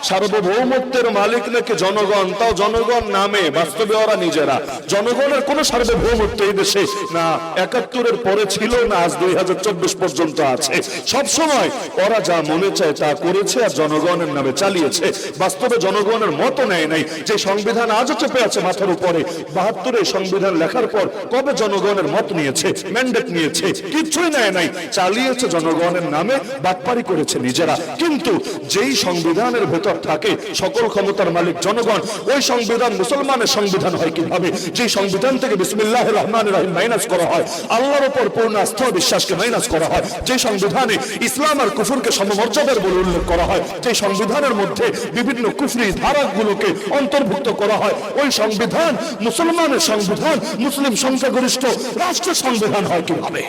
সার্বভৌমত্বের মালিক নাকি জনগণ, তাও জনগণ নামে, বাস্তবে ওরা নিজেরা। জনগণের কোন সার্বভৌমত্ব এই দেশে না ৭১-এর পরে ছিল, না আজ ২০২৪ পর্যন্ত আছে। সব সময় ওরা যা মনে চায় তা করেছে আর জনগণের নামে চালিয়েছে। বাস্তবে জনগণের মত নেয় নাই। যে সংবিধান আজও চেপে আছে মাথার উপরে, ৭২-এ সংবিধান লেখার পর কবে জনগণের মত নিয়েছে, ম্যান্ডেট নিয়েছে? কিচ্ছুই নেয় নাই, চালিয়েছে জনগণের নামে, বাটপারি করেছে নিজেরা। কিন্তু যেই সংবিধানের ভেতর থাকে সকল ক্ষমতার মালিক জনগণ, ওই সংবিধান মুসলমানের সংবিধান হয় কিভাবে? যে সংবিধান থেকে বিসমিল্লাহির রহমানির রহিম মাইনাস করা হয়, আল্লাহর উপর পূর্ণ আস্থা বিশ্বাসকে মাইনাস করা হয়, যে সংবিধানে ইসলাম আর কুফরকে সমমর্যাদার বলে উল্লেখ করা হয়, যে সংবিধানের মধ্যে বিভিন্ন কুফরি ধারাগুলোকে অন্তর্ভুক্ত করা হয়, ওই সংবিধান মুসলমানের সংবিধান, মুসলিম সংখ্যাগরিষ্ঠ রাষ্ট্রের সংবিধান হয় কিভাবে?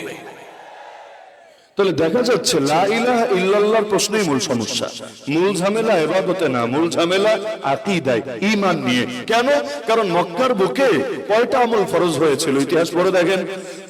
তাহলে দেখা যাচ্ছে লা ইলাহা ইল্লাল্লাহর প্রশ্নই মূল সমস্যা। মূল ঝামেলা ইবাদতে না, মূল ঝামেলা আকীদায়, ঈমান নিয়ে। কেন? কারণ মক্কার বুকে কয়টা আমল ফরজ হয়েছিল ইতিহাস পড়ে দেখেন।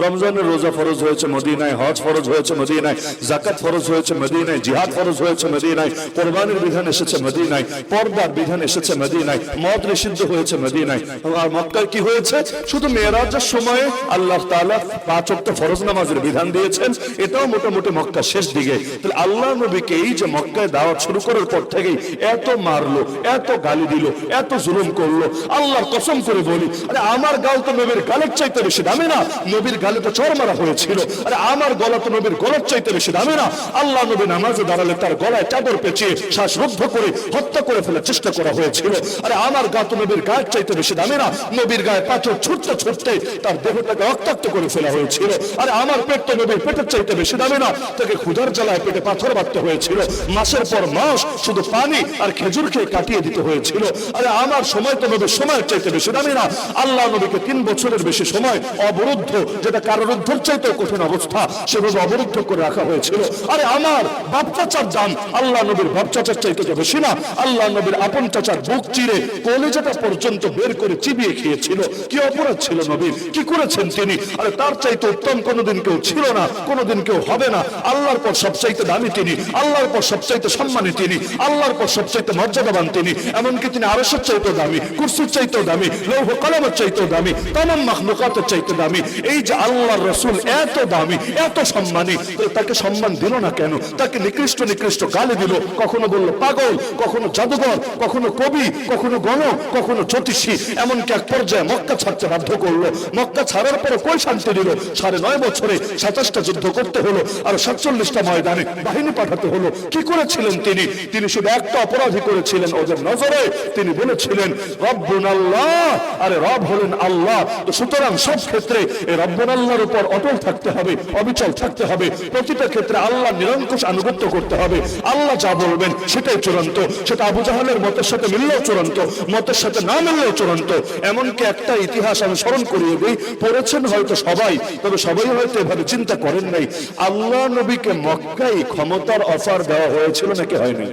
রমজানের রোজা ফরজ হয়েছে মদিনায়, হজ ফরজ হয়েছে মদিনায়, যাকাত ফরজ হয়েছে মদিনায়, জিহাদ ফরজ হয়েছে মদিনায়, কুরবানির বিধান এসেছে মদিনায়, পর্দার বিধান এসেছে মদিনায়, মদ নিষিদ্ধ হয়েছে মদিনায়। আর মক্কায় কি হয়েছে? শুধু মেরাজের সময়ে আল্লাহ তাআলা ৫ ওয়াক্ত ফরজ নামাজের বিধান দিয়েছেন, এটাও মোটামুটি মক্কা শেষ দিকে। তাহলে আল্লাহ নবীকে এই যে মক্কায় দাওয়াত শুরু করার পর থেকেই এত মারলো, এত গালি দিল, এত জুলুম করলো, আল্লাহর কসম করে বলি, আরে আমার গাল তো নবীর গালের চাইতে বেশি দামি না? নবীর গালে তো চড় মারা হয়েছিল, আরে আমার গলা তো নবীর গলার চাইতে বেশি দামি না? আল্লাহ নবী নামাজে দাঁড়ালে তার গলায় চাদর পেঁচিয়ে শ্বাসরুদ্ধ করে হত্যা করে ফেলার চেষ্টা করা হয়েছিল। আরে আমার গা তো নবীর গায়ের চাইতে বেশি দামি না? নবীর গায়ে পাথর ছুটতে ছুটতে তার দেহটাকে রক্তাক্ত করে ফেলা হয়েছিল। আরে আমার পেট তো নবীর পেটের চাইতে বেশি দামি না? তাকে ক্ষুধার জ্বালায় পেটে পাথর বাঁধতে হয়েছিল, মাসের পর মাস শুধু পানি আর খেজুর খেয়ে কাটিয়ে দিতে হয়েছিল। আরে আমার সময় তো নবীর সময়ের চাইতে বেশি দামি না? আল্লাহ নবীকে ৩ বছরের বেশি সময় অবরুদ্ধ, যেটা কারারুদ্ধের চাইতে কঠিন অবস্থা, সেভাবে অবরুদ্ধ করে রাখা হয়েছিল। আরে আমার বাপ চাচার দাম আল্লাহ নবীর বাপ চাচার চাইতে বেশি না? আল্লাহ নবীর আপন চাচার বুক চিরে কলিজাটা পর্যন্ত বের করে চিবিয়ে খেয়েছিল। কি অপরাধ ছিল নবীর? কি করেছেন তিনি? আরে তার চাইতে উত্তম কোনোদিন কেউ ছিল না, কোনোদিন কেউ হবে না। আল্লাহর পর সবচাইতে দামি তিনি, আল্লাহর পর সবচাইতে সম্মানী তিনি, আল্লাহর পর সবচাইতে মর্যাদাবান তিনি। এমনকি তিনি আরশের চাইতেও দামি, কুরসির চাইতেও দামি, লৌহ কলমের চাইতেও দামি, তামাম মাখলুকাতের চাইতে দামি। এই যে আল্লাহর রাসূল এত দামি, এত সম্মানী, তাকে সম্মান দিল না কেন? তাকে নিকৃষ্ট নিকৃষ্ট গালি দিল, কখনো বলল পাগল, কখনো জাদুঘর, কখনো কবি, কখনো গণক, কখনো জ্যোতিষী। এমনকি এক পর্যায়ে মক্কা ছাড়তে বাধ্য করলো। মক্কা ছাড়ার পরে কই শান্তি দিল? ৯.৫ বছরে ২৭টা যুদ্ধ করতে হলো। আর 47টা ময়দানে বাহিনী পাঠাতে হলো। কি করেছিলেন তিনি? তিনি শুধু একটা অপরাধী করেছিলেন ওদের নজরে, তিনি বলেছিলেন রব্বুন আল্লাহ, আরে রব হলেন আল্লাহ। তো সুতরাং সব ক্ষেত্রে এই রব্বুন আল্লাহর উপর অটল থাকতে হবে, অবিচল থাকতে হবে। প্রতিটা ক্ষেত্রে আল্লাহ নিরঙ্কুশ আনুগত্য করতে হবে। আল্লাহ যা বলবেন সেটাই চূড়ান্ত। সেটা আবু জাহালের মতের সাথে মিললেও চূড়ান্ত, মতের সাথে না মিললেও চূড়ান্ত। এমনকি একটা ইতিহাস আমি স্মরণ করিয়ে দিই, পড়েছেন হয়তো সবাই, তবে সবাই হয়তো এভাবে চিন্তা করেন নাই। আল্লাহ নবীকে মক্কায় ক্ষমতার অফার দেওয়া হয়েছিল নাকি হয়নি?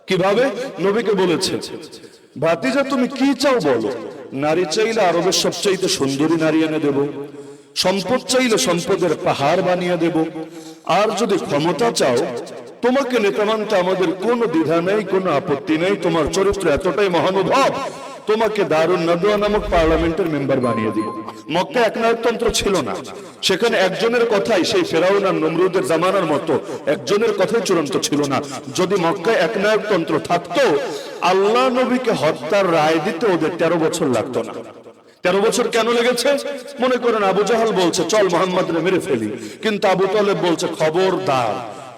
কিভাবে? নবীকে বলেছে, ভাতিজা তুমি কি চাও বলো, নারী চাইলে আরবের সবচাইতে সুন্দরী নারী এনে দেব, সম্পদ চাইলে সম্পদের পাহাড় বানিয়ে দেব, আর যদি ক্ষমতা চাও তোমাকে নেতা মানতে আমাদের কোনো দ্বিধা নেই, কোনো আপত্তি নেই। তোমার চরিত্র এতটাই মহানুভব, তোমাকে দারুন নাদওয়া নামক পার্লামেন্টের মেম্বার বানিয়ে দিব। মক্কা একনায়কতন্ত্র ছিল না, সেখানে একজনের কথাই, সেই ফেরাউন আর নমরুদের জামানার মতো একজনের কথাই চূড়ান্ত ছিল না। যদি মক্কায় একনায়কতন্ত্র থাকতো, আল্লাহ নবীকে হত্যার রায় দিতে ওদের 13 বছর লাগতো না। 13 বছর কেন লেগেছে? মনে করেন আবু জাহাল বলছে চল মোহাম্মদকে মেরে ফেলি, কিন্তু আবু তালেব বলছে খবরদার,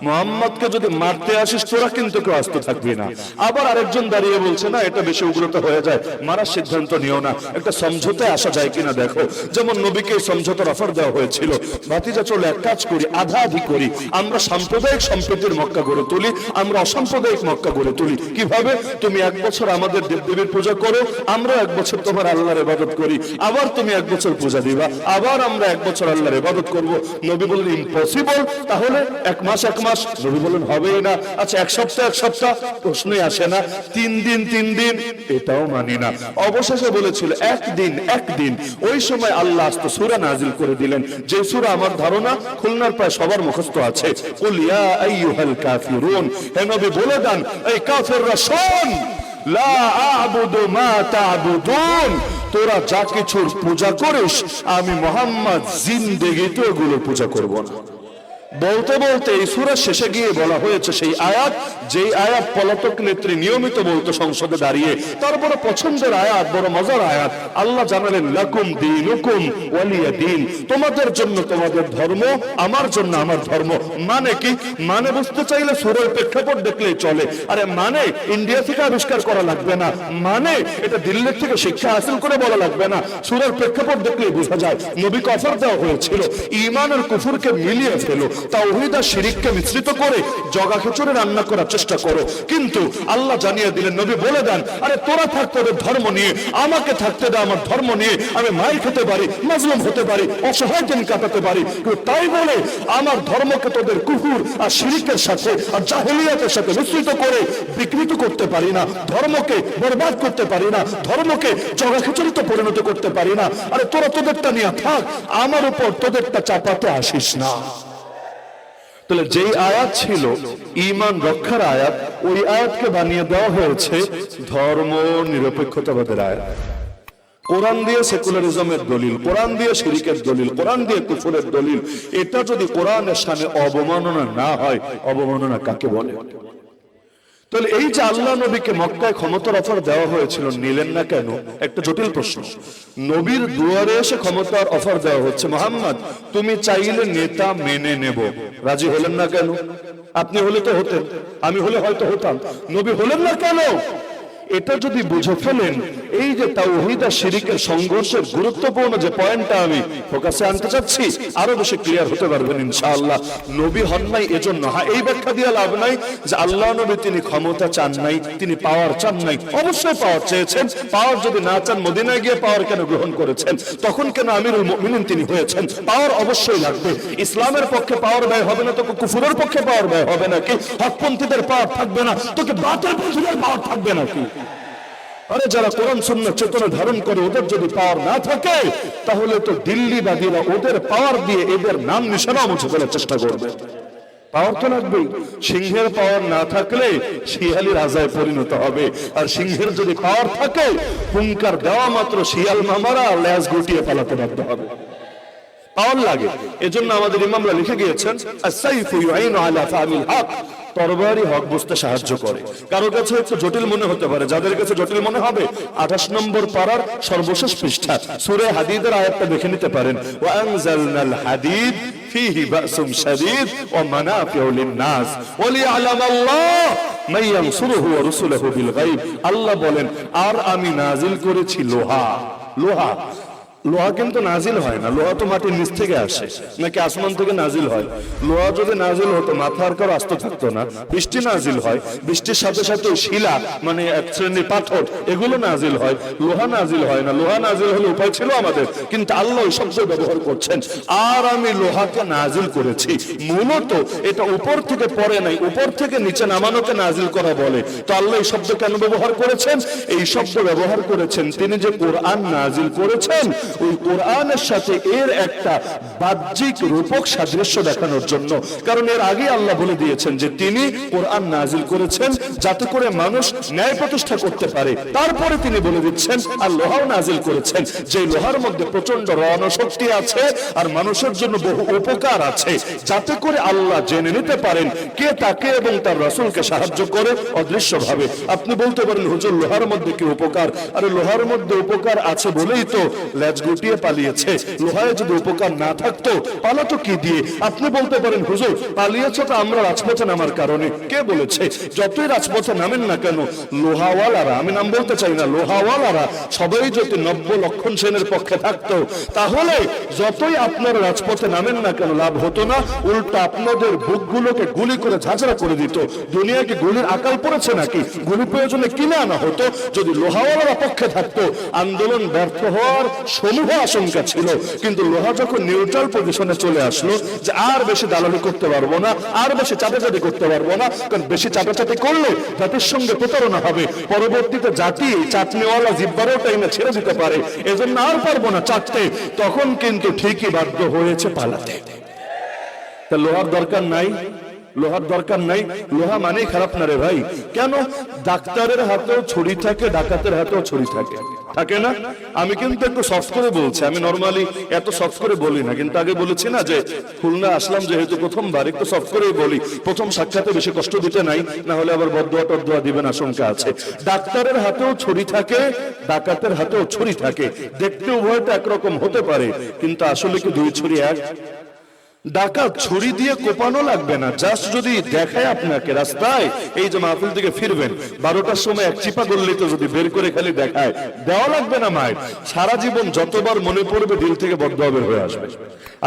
মোহাম্মদকে যদি মারতে আসিস তোরা কিন্তু কেউ আসতে থাকবি না। আবার আরেকজন দাঁড়িয়ে বলছে না, এটা বেশি উগ্রতা হয়ে যায়, মারার সিদ্ধান্ত নিও না, একটা সমঝোতায় আসা যায় কিনা দেখো। যেমন নবীকে সমঝোতার অফার দেওয়া হয়েছিল, ভাতিজা চলে এক কাজ করি, আধা আধি করি, আমরা সাম্প্রদায়িক সম্প্রীতির মক্কা গড়ে তুলি, আমরা অসাম্প্রদায়িক মক্কা গড়ে তুলি। কিভাবে? তুমি 1 বছর আমাদের দেবদেবীর পূজা করো, আমরা 1 বছর তোমার আল্লাহর ইবাদত করি, আবার তুমি 1 বছর পূজা দিবা, আবার আমরা 1 বছর আল্লাহর ইবাদত করব। নবী বললেন ইম্পসিবল, তাহলে 1 মাস 1 মাস। নবী বলেন হবেই না। আচ্ছা 1 সপ্তাহ 1 সপ্তাহ, প্রশ্নই আসে না। 3 দিন 3 দিন, এটাও মানি না। অবশেষে বলেছিল 1 দিন 1 দিন। ওই সময় আল্লাহ আস্তে সূরা নাজিল করে দিলেন, যে সূরা আমার ধারণা খুলনার প্রায় সবার মুখস্থ আছে, কুল ইয়া আইয়ুহাল কাফিরুন, হে নবী বলে দেন এই কাফেররা শোন, লা আ'বুদু মা তা'বুদুন, তোরা যা কিছুর পূজা করিস আমি মুহাম্মদ জিন্দেগিতে ওগুলো পূজা করব না। বলতে বলতে এই সূরার শেষে গিয়ে বলা হয়েছে সেই আয়াত, যেই আয়াত পলাতক নেত্রী নিয়মিত বলতো সংসদে দাঁড়িয়ে, তারপরে পছন্দের আয়াত, বড় মজার আয়াত। আল্লাহ জানালেন লাকুম দীনুকুম ওয়ালিয়া দীন, তোমাদের জন্য তোমাদের ধর্ম, আমার জন্য আমার ধর্ম। মানে কি? মানে বুঝতে চাইলে সূরার প্রেক্ষাপট দেখলেই চলে। আরে মানে ইন্ডিয়া থেকে আবিষ্কার করা লাগবে না, মানে এটা দিল্লি থেকে শিক্ষা হাসিল করে বলা লাগবে না, সূরার প্রেক্ষাপট দেখলেই বোঝা যায়। নবীকে অফার দেওয়া হয়েছিল ঈমান আর কুফরকে মিলিয়ে ফেলো, তাওহীদ আর শিরককে মিশ্রিত করে জগা খিচুড়ি রান্না করার চেষ্টা করো। কিন্তু আল্লাহ জানিয়ে দিলেন, নবী বলে দেন আরে তোরা থাক তোদের ধর্ম নিয়ে, আমাকে থাকতে দে আমার ধর্ম নিয়ে, আমি মার খেতে পারি, মাজলুম হতে পারি, অসহায় দিন কাটাতে পারি, তাই বলে আমার ধর্মকে তোদের কুফর আর শিরকের সাথে আর জাহেলিয়াতের সাথে মিশ্রিত করে বিকৃত করতে পারি না, ধর্মকে বরবাদ করতে পারি না, ধর্মকে জগা খিচুড়িতে পরিণত করতে পারি না। আরে তোরা তোদেরটা নিয়ে থাক, আমার উপর তোদেরটা চাপাতে আসিস না। তাহলে যেই আয়াত ছিল ঈমান রক্ষার আয়াত, ওই আয়াতকে বানিয়ে দেওয়া হয়েছে ধর্ম নিরপেক্ষতাবাদের আয়াত। কোরআন দিয়ে সেকুলারিজমের দলিল, কোরআন দিয়ে শিরকের দলিল, কোরআন দিয়ে কুফরের দলিল। এটা যদি কোরআনের শানে অবমাননা না হয়, অবমাননা কাকে বলে? তাহলে এই যে আল্লাহ নবীকে মক্কায় ক্ষমতার অফার দেওয়া হয়েছিল, নিলেন না কেন? একটা জটিল প্রশ্ন। নবীর দুয়ারে এসে ক্ষমতার অফার দেওয়া হচ্ছে, মুহাম্মদ তুমি চাইলে নেতা মেনে নেব, রাজি হলেন না কেন? আপনি হলে তো হতেন, আমি হলে হয়তো হতাম, নবী হলেন না কেন? এটা যদি বুঝে ফেলেন, এই যে তাওহীদ আর শিরকের সংঘর্ষের গুরুত্বপূর্ণ যে পয়েন্টটা আমি ফোকাসে আনতে চাচ্ছি, আরো বেশি ক্লিয়ার হতে পারবেন ইনশাআল্লাহ। নবী হন নাই এজন্য, হ্যাঁ এই ব্যাখ্যা দিয়ে লাভ নাই যে আল্লাহ নবী তিনি ক্ষমতা চান নাই, তিনি পাওয়ার চান নাই। অবশ্যই পাওয়ার চেয়েছেন, পাওয়ার যদি না চান মদিনায় গিয়ে পাওয়ার কেন গ্রহণ করেছেন? তখন কেন আমিরুল মুমিনিন তিনি হয়েছেন? পাওয়ার অবশ্যই লাগবে। ইসলামের পক্ষে পাওয়ার ব্যয় হবে না, তোকে কুফরের পক্ষে পাওয়ার ব্যয় হবে নাকি? হকপন্থীদের পাওয়ার থাকবে না, তোকে বাতিলপন্থীদের পাওয়ার থাকবে নাকি? আরে যারা কোরআন সুন্নাহ চেতনা ধারণ করে ওদের যদি পাওয়ার না থাকে, তাহলে তো দিল্লিবাদীরা ওদের পাওয়ার দিয়ে এদের নাম নিশানা মুছে ফেলার চেষ্টা করবে। পাওয়ার তো লাগবেই। সিংহের পাওয়ার না থাকলে শিয়ালি রাজায় পরিণত হবে, আর সিংহের যদি পাওয়ার থাকে, হুঙ্কার দেওয়া মাত্র শিয়াল মামারা লেজ গুটিয়ে পালাতে বাধ্য হবে। পাওয়ার লাগে। এজন্য আমাদের ইমামরা লিখে গিয়েছেন আস-সাইফু ইউইনু আলা ফাহমিল হক, তরবারি হক বুঝতে সাহায্য করে। কারো কাছে একটু জটিল মনে হতে পারে, যাদের কাছে জটিল মনে হবে 28 নম্বর পারার সর্বশেষ পৃষ্ঠা সূরা হাদীদের আয়াতটা দেখে নিতে পারেন। ওয়া আনজালনাল হাদীদ ফীহি বাসুন শাদীদ ওয়া মানাফিউ লিন-নাস ওয়া লিয়া'লামাল্লাহ মান ইয়ানসুরুহু ওয়া রাসূলুহু বিল গায়ব। আল্লাহ বলেন, আর আমি নাজিল করেছি লোহা। লোহা লোহা কিন্তু নাজিল হয় না, লোহা তো মাটির নিচ থেকে আসে, নাকি আসমান থেকে নাজিল হয়? লোহা যদি নাজিল হতো মাথার কারো আস্ত থাকতো না। বৃষ্টি নাজিল হয়, বৃষ্টির সাথে সাথে শিলা মানে এক শ্রেণীর পাথর এগুলো নাজিল হয়, লোহা নাজিল হয় না। লোহা নাজিল হলে উপায় ছিল আমাদের, কিন্তু আল্লাহ ওই শব্দ ব্যবহার করছেন, আর আমি লোহাকে নাজিল করেছি। মূলত এটা উপর থেকে পড়ে নাই, উপর থেকে নিচে নামানোকে নাজিল করা বলে। তো আল্লাহ এই শব্দ কেন ব্যবহার করেছেন? এই শব্দ ব্যবহার করেছেন তিনি যে কোরআন নাজিল করেছেন, ওই কোরআনের সাথে এর একটা বাহ্যিক রূপক সাদৃশ্য দেখানোর জন্য। কারণ এর আগে আল্লাহ বলে দিয়েছেন যে তিনি কোরআন নাজিল করেছেন যাতে করে মানুষ ন্যায় প্রতিষ্ঠা করতে পারে। তারপরে তিনি বলে দিচ্ছেন আর লোহাও নাজিল করেছেন, যে লোহার মধ্যে প্রচন্ড রণশক্তি আছে আর মানুষের জন্য বহু উপকার আছে, যাতে করে আল্লাহ জেনে নিতে পারেন কে তাকে এবং তার রাসূলকে সাহায্য করে অদৃশ্যভাবে। আপনি বলতে পারেন, হুজুর লোহার মধ্যে কি উপকার? আরে লোহার মধ্যে উপকার আছে বলেই তো লেজ গুটিয়ে পালিয়েছে। লোহায় যদি উপকার না থাকতো পালাতো কি দিয়ে? আপনি বলতে পারেন, হুজুর পালিয়েছে তো আমরা রাজপথে নামার কারণে। কে বলেছে? যতই রাজপথে নামেন না কেন, লোহাওয়ালারা, আমি নাম বলতে চাই না, লোহাওয়ালারা সবাই যদি নব্য লক্ষণ সেনের পক্ষে থাকতো, তাহলে যতই আপনারা রাজপথে নামেন না কেন লাভ হতো না, উল্টা আপনাদের বুকগুলোকে গুলি করে ঝাঁঝরা করে দিত। দুনিয়াকে গুলির আকাল পড়েছে নাকি? গুলি প্রয়োজনে কিনে আনা হতো। যদি লোহাওয়ালারা পক্ষে থাকতো, আন্দোলন ব্যর্থ হওয়ার সমূহ আশঙ্কা ছিল। কিন্তু লোহা যখন নিউট্রাল পজিশনে চলে আসলো যে আর বেশি দালালি করতে পারবো না, আর বেশি চাটাচাটি করতে পারবো না, কারণ বেশি চাটাচাটি করলে জাতির সঙ্গে প্রতারণা হবে, পরবর্তীতে জাতি চাটনিওয়ালা জিব্বারও টাইমে ছেড়ে দিতে পারে, এজন্য আর পারবো না চাটতে, তখন কিন্তু ঠিকই বাধ্য হয়েছে পালাতে। তা লোহার দরকার নাই, লোহার দরকার নাই। লোহা মানেই খারাপ না রে ভাই। কেন? ডাক্তারের হাতেও ছুরি থাকে, ডাকাতের হাতেও ছুরি থাকে, থাকে না? আমি কিন্তু একটু সফট করে বলছি, আমি নরমালি এত সফট করে বলি না, কিন্তু আগে বলেছি না যে খুলনা আসলাম যেহেতু প্রথমবার, একটু সফট করেই বলি। প্রথম সাক্ষাতে বেশি কষ্ট দিতে নাই, না হলে আবার বদদোয়া টদদোয়া দিবেন আশঙ্কা আছে। ডাক্তারের হাতেও ছুরি থাকে, ডাকাতের হাতেও ছুরি থাকে। দেখতে উভয়টা একরকম হতে পারে, কিন্তু আসলে কি দুই ছুরি এক? ডাকাত ছুরি দিয়ে কোপানো লাগবে না, জাস্ট যদি দেখায় আপনাকে রাস্তায়, এই যে মাহফিল থেকে ফিরবেন 12টার সময় এক চিপা করলে তো যদি বের করে খালি দেখায়, দেওয়া লাগবে না মায়ের। সারা জীবন যতবার মনে পড়বে দিল থেকে বদদোয়া বের হয়ে আসবে।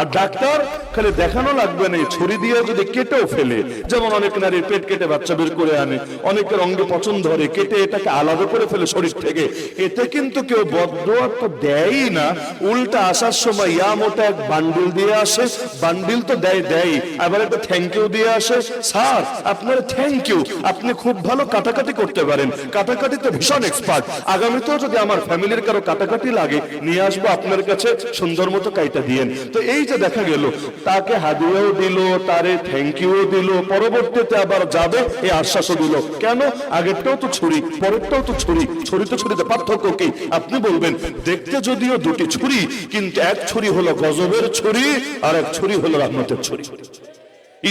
আর ডাক্তার খালি দেখানো লাগবে না, ছুরি দিয়ে যদি কেটেও ফেলে, যেমন অনেক নারী পেট কেটে বাচ্চা বের করে আনে, অনেকের অঙ্গে পচন ধরে, কেটে এটাকে আলাদা করে ফেলে শরীর থেকে, এতে কিন্তু কেউ বদদোয়া তো দেয়ই না, উল্টা আসার সময় ইয়া মোটা এক বান্ডিল দিয়ে আসে, বান্ডিল তো দেয়, আবার একটা থ্যাংক ইউ দিয়ে আসে, স্যার আপনার থ্যাংক ইউ, আপনি খুব ভালো কাটাকাটি করতে পারেন, কাটাকাটিতে ভীষণ এক্সপার্ট, আগামীতেও যদি আমার ফ্যামিলির কারো কাটাকাটি লাগে নিয়ে আসবো আপনার কাছে, সুন্দর মতো কাইটা দিয়েন। তো এই যে দেখা গেল তাকে হাদিয়াও দিল, তারে থ্যাংক ইউ দিল, পরবর্তীতে আবার যাবে এই আশ্বাসও দিল। কেন? আগেরটাও তো ছুরি, পরেরটাও তো ছুরি, ছুরি তো ছুরিতে পার্থক্য কি? আপনি বলবেন দেখতে যদিও দুটি ছুরি, কিন্তু এক ছুরি হলো গজবের ছুরি আর এক ছুরি হলো রহমতের ছুরি।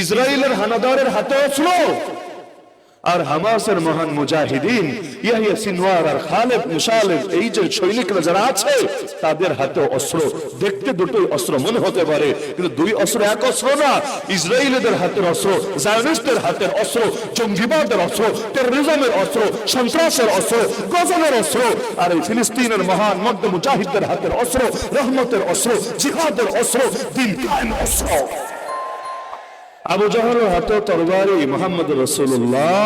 ইসরায়েলের হানাদারের হাতে অস্ত্র, আর হামাসের মহান মুজাহিদিন ইয়াহিয়া সিনওয়ার আর খালেদ মুশালেদ, এই যে সৈনিকরা যারা আছে তাদের হাতে অস্ত্র। দেখতে দুটোই অস্ত্র মনে হতে পারে, কিন্তু দুই অস্ত্র এক অস্ত্র না। ইসরায়েলিদের হাতের অস্ত্র, জায়নিস্টদের হাতের অস্ত্র, জঙ্গিবাদের অস্ত্র, টেররিজমের অস্ত্র, সন্ত্রাসের অস্ত্র, গজবের অস্ত্র। আর এই ফিলিস্তিনের মহান মধ্য মুজাহিদদের হাতের অস্ত্র, রহমতের অস্ত্র, জিহাদের অস্ত্র, দিন কায়েমের অস্ত্র। আবু জাহলের হাতে তরবারি, মুহাম্মদ রাসূলুল্লাহ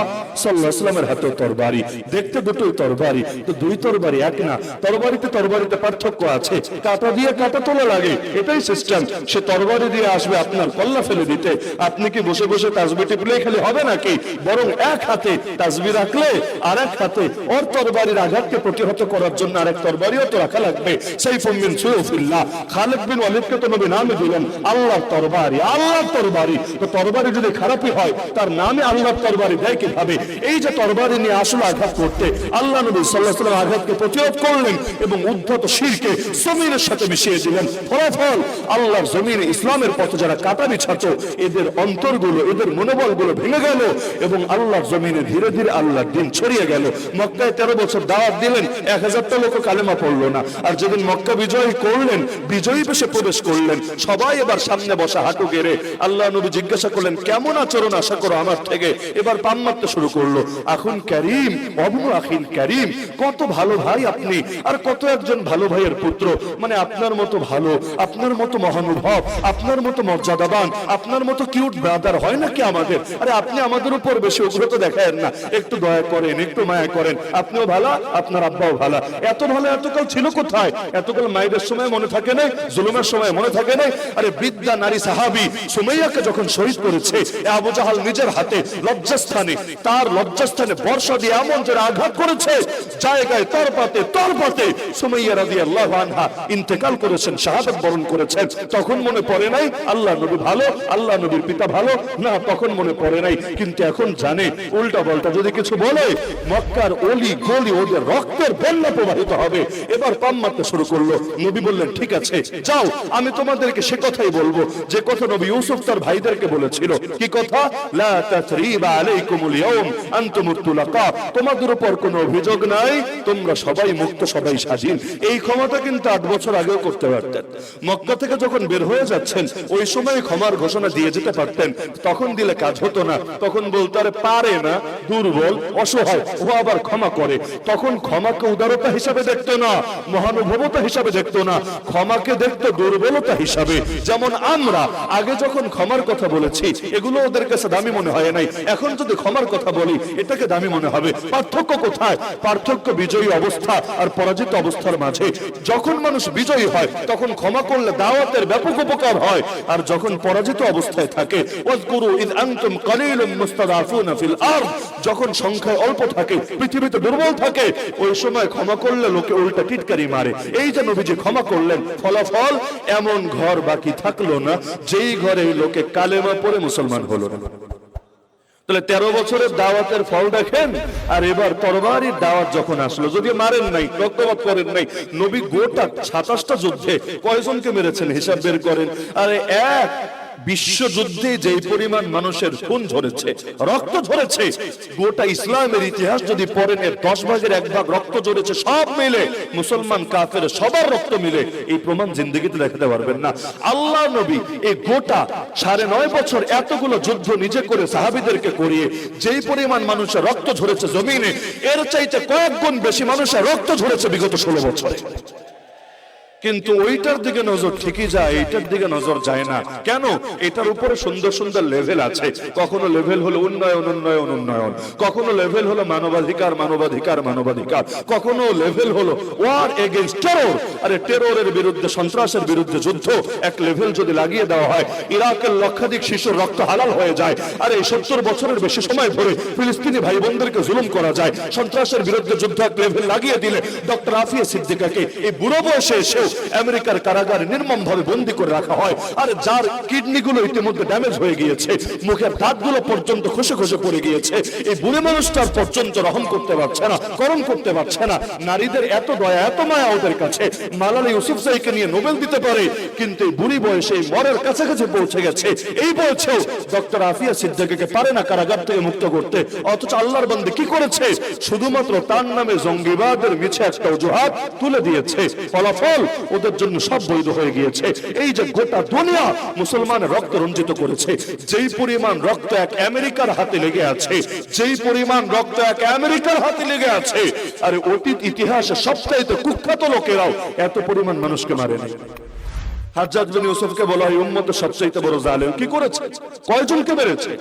সাল্লাল্লাহু আলাইহি ওয়াসাল্লামের হাতে তরবারি। দেখতে দুটোই তরবারি, তো দুই তরবারি এক না। তরবারিতে পার্থক্য আছে, কাঁটা দিয়ে কাঁটা তোলা লাগে, এটাই সিস্টেম। সে তরবারি দিয়ে আসবে আপনার কল্লা ফেলে দিতে। আপনি কি বসে বসে তাসবিহ টিপলেই খালি হবে নাকি? বরং এক হাতে তাসবিহ রাখলে আর এক হাতে ওর তরবারির আঘাতকে প্রতিহত করার জন্য আরেক তরবারিও তো রাখা লাগবে। সাইফুম মিন সুয়ুফিল্লাহ। খালিদ বিন ওয়ালিদকে তো নবী নামে দিলেন আল্লাহর তরবারি, আল্লাহর তরবারি। তো তরবারি যদি খারাপই হয় তার নামে আল্লাহর তরবারি দেয় কিভাবে? এই যে তরবারি নিয়ে আসলে আঘাত করতে আল্লাহ নবী সাল্লাল্লাহু আলাইহি ওয়াসাল্লাম আঘাতকে প্রতিরোধ করলেন এবং উদ্ধত শিরকে জমিনের সাথে মিশিয়ে দিলেন। ফলাফল আল্লাহর জমিনে ইসলামের পথে যারা কাটা বিছাতো এদের অন্তরগুলো, এদের মনোবলগুলো ভেঙে গেল এবং আল্লাহর জমিনে ধীরে ধীরে আল্লাহর দ্বীন ছড়িয়ে গেল। মক্কায় 13 বছর দাওয়াত দিলেন, 1000টা লোক কালেমা পড়লো না। আর যেদিন মক্কা বিজয় করলেন, বিজয়ী বেশে প্রবেশ করলেন, সবাই এবার সামনে বসা হাঁটু গেড়ে আল্লাহ নবী জিজ্ঞাসা করলেন, কেমন আচরণ আশা করো আমার থেকে? এবার পাম মারতে শুরু করলো। আখুন কারীম, অবনু আখিন কারীম, কত ভালো ভাই আপনি, আর কত একজন ভালো ভাইয়ের পুত্র, মানে আপনার মতো ভালো, আপনার মতো মহানুভব, আপনার মতো মর্যাদাবান, আপনার মতো কিউট ব্রাদার হয় নাকি আমাদের? আরে আপনি আমাদের উপর বেশি উগ্রতা দেখায়েন না, একটু দয়া করেন, একটু মায়া করেন। আপনিও ভালো, আপনার আব্বাও ভালো। এত ভালো এতকাল ছিল কোথায়? এতকাল মায়েদের সময় মনে থাকে নাই, জুলুমের সময় মনে থাকে নাই? আরে বৃদ্ধা নারী সাহাবী সুমাইয়াকে যখন শহীদ করেছে আবু জাহাল নিজের হাতে লজ্জাস্থানে, তার লজ্জাস্থানে বর্ষা দিয়ে এমন জোরে আঘাত করেছে, জায়গায় তরপাতে সুমাইয়া রাদিয়াল্লাহু আনহা ইন্তেকাল করেছেন, শাহাদাত বরণ করেছেন। তখন মনে পড়ে নাই আল্লাহ নবী ভালো, আল্লাহ নবীর পিতা ভালো না, তখন মনে পড়ে নাই। কিন্তু এখন জানে উল্টা পাল্টা যদি কিছু বলে মক্কার অলি গলি ওদের রক্তের বন্যা প্রবাহিত হবে। এবার পাম মারতে শুরু করলো। নবী বললেন, ঠিক আছে যাও, আমি তোমাদেরকে সে কথাই বলবো যে কথা নবী ইউসুফ তার ভাইদেরকে বলেছিল। কি কথা? লা তাসরিবা আলাইকুমুল ইয়াউম আনতুমুত তুলাকা, তোমাদের উপর কোনো অভিযোগ নাই, তোমরা সবাই মুক্ত, সবাই স্বাধীন। এই ক্ষমতা কিন্তু 8 বছর আগেও করতে পারতেন। মক্কা থেকে যখন বের হয়ে যাচ্ছেন ওই সময় ক্ষমার ঘোষণা দিয়ে যেতে পারতেন। তখন দিলে কাজ হতো না, তখন বলতো আরে পারে না, দুর্বল, অসহায়, ও আবার ক্ষমা করে। তখন ক্ষমাকে উদারতা হিসাবে দেখতো না, মহানুভবতা হিসাবে দেখতো না, ক্ষমাকে দেখতো দুর্বলতা হিসাবে। যেমন আমরা আগে যখন ক্ষমার কথা বলেছি এগুলো ওদের কাছে দামি মনে হয় নাই, এখন যদি ক্ষমার কথা বলি এটাকে দামি মনে হবে। পার্থক্য কোথায়? পার্থক্য বিজয়ী অবস্থা আর পরাজিত অবস্থার মাঝে। যখন মানুষ বিজয়ী হয় তখন ক্ষমা করলে দাওয়াতের ব্যাপক উপকার হয়, আর যখন পরাজিত অবস্থায় থাকে, ওয়াজকুরু ইয আনতুম কালিলুম মুস্তাদাফুনা ফিল আরদ, যখন সংখ্যায় অল্প থাকে, পৃথিবীতে দুর্বল থাকে, ওই সময় ক্ষমা করলে লোকে উল্টা টিটকারি মারে। এই যে নবীজি ক্ষমা করলেন, ফলাফল এমন ঘর বাকি থাকলো না যেই ঘরে লোকে কালেমা পড়ে মুসলমান হলো না। তাহলে 13 বছরের দাওয়াতের ফল দেখেন। আর এবার তরবারির দাওয়াত যখন আসলো, যদি মারেন নাই, রক্তপাত করেন নাই, নবী গোটা 27টা যুদ্ধে কয়জনকে মেরেছেন হিসাব বের করেন। আরে এক বিশ্বযুদ্ধে যেই পরিমাণ মানুষের খুন ঝরেছে, রক্ত ঝরেছে, গোটা ইসলামের ইতিহাস যদি পড়েন এর 10 ভাগের 1 ভাগ রক্ত ঝরেছে, সব মিলে মুসলমান কাফের সবার রক্ত মিলে এই প্রমাণ জিন্দেগিতে দেখাতে পারবেন না। আল্লাহ নবী এই গোটা 9.5 বছর এতগুলো যুদ্ধ নিজে করে সাহাবীদেরকে করিয়ে যেই পরিমাণ মানুষের রক্ত ঝরেছে জমিনে, এর চাইতে কয়েক গুণ বেশি মানুষের রক্ত ঝরেছে বিগত 16 বছরে। কিন্তু ওইটার দিকে নজর ঠিকই যায়, এইটার দিকে নজর যায় না কেন? এটার উপরে সুন্দর সুন্দর লেভেল আছে। কখনো লেভেল হলো উন্নয়ন উন্নয়ন উন্নয়ন, কখনো লেভেল হলো মানবাধিকার মানবাধিকার মানবাধিকার, কখনো লেভেল হলো ওয়ার এগেইনস্ট টেরর। আরে টেররের বিরুদ্ধে, সন্ত্রাসের বিরুদ্ধে যুদ্ধ এক লেভেল যদি লাগিয়ে দেওয়া হয়, ইরাকের লক্ষাধিক শিশুর রক্ত হালাল হয়ে যায়। আরে 70 বছরের বেশি সময় ধরে ফিলিস্তিনি ভাই বোনদেরকে জুলুম করা যায়। সন্ত্রাসের বিরুদ্ধে যুদ্ধ এক লেভেল লাগিয়ে দিলে ডক্টর আফিয়া সিদ্দিকাকে এই বুড়ো বয়সে এসে আমেরিকার কারাগারে নির্মম ভাবে বন্দী করে রাখা হয়। আর যার কিডনি গুলো ইতিমধ্যে ড্যামেজ হয়ে গিয়েছে, মুখের দাঁতগুলো পর্যন্ত খসে খসে পড়ে গিয়েছে, এই বুড়ো মানুষটার পর্যন্ত রহম করতে পারছে না, করম করতে পারছে না। নারীদের এত দয়া এত মায়া ওদের কাছে, মালালা ইউসুফজাইকে নিয়ে নোবেল দিতে পারে, কিন্তু এই বুড়ি বয়সে মরের কাছাকাছি পৌঁছে গেছে, এই বয়সেও ডক্টর আফিয়া সিদ্দিকাকে পারে না কারাগার থেকে মুক্ত করতে। অথচ আল্লাহর বান্দা কি করেছে? শুধুমাত্র তার নামে জঙ্গিবাদের মিছে একটা অজুহাত তুলে দিয়েছে। ফলাফল ওদের জন্য সব বৈধ হয়ে গিয়েছে। এই যে গোটা দুনিয়া মুসলমানের রক্ত রঞ্জিত করেছে, যেই পরিমাণ রক্ত এক আমেরিকার হাতে লেগে আছে, যেই পরিমাণ রক্ত এক আমেরিকার হাতে লেগে আছে, আর অতীত ইতিহাসে সবচাইতে কুখ্যাত লোকেরাও এত পরিমাণ মানুষকে মারেনি। হাজ্জাজ বিন ইউসুফকে বলা হয় উম্মতের সবচেয়ে বড় জালেম। কি করেছে? কয়জনকে মেরেছে?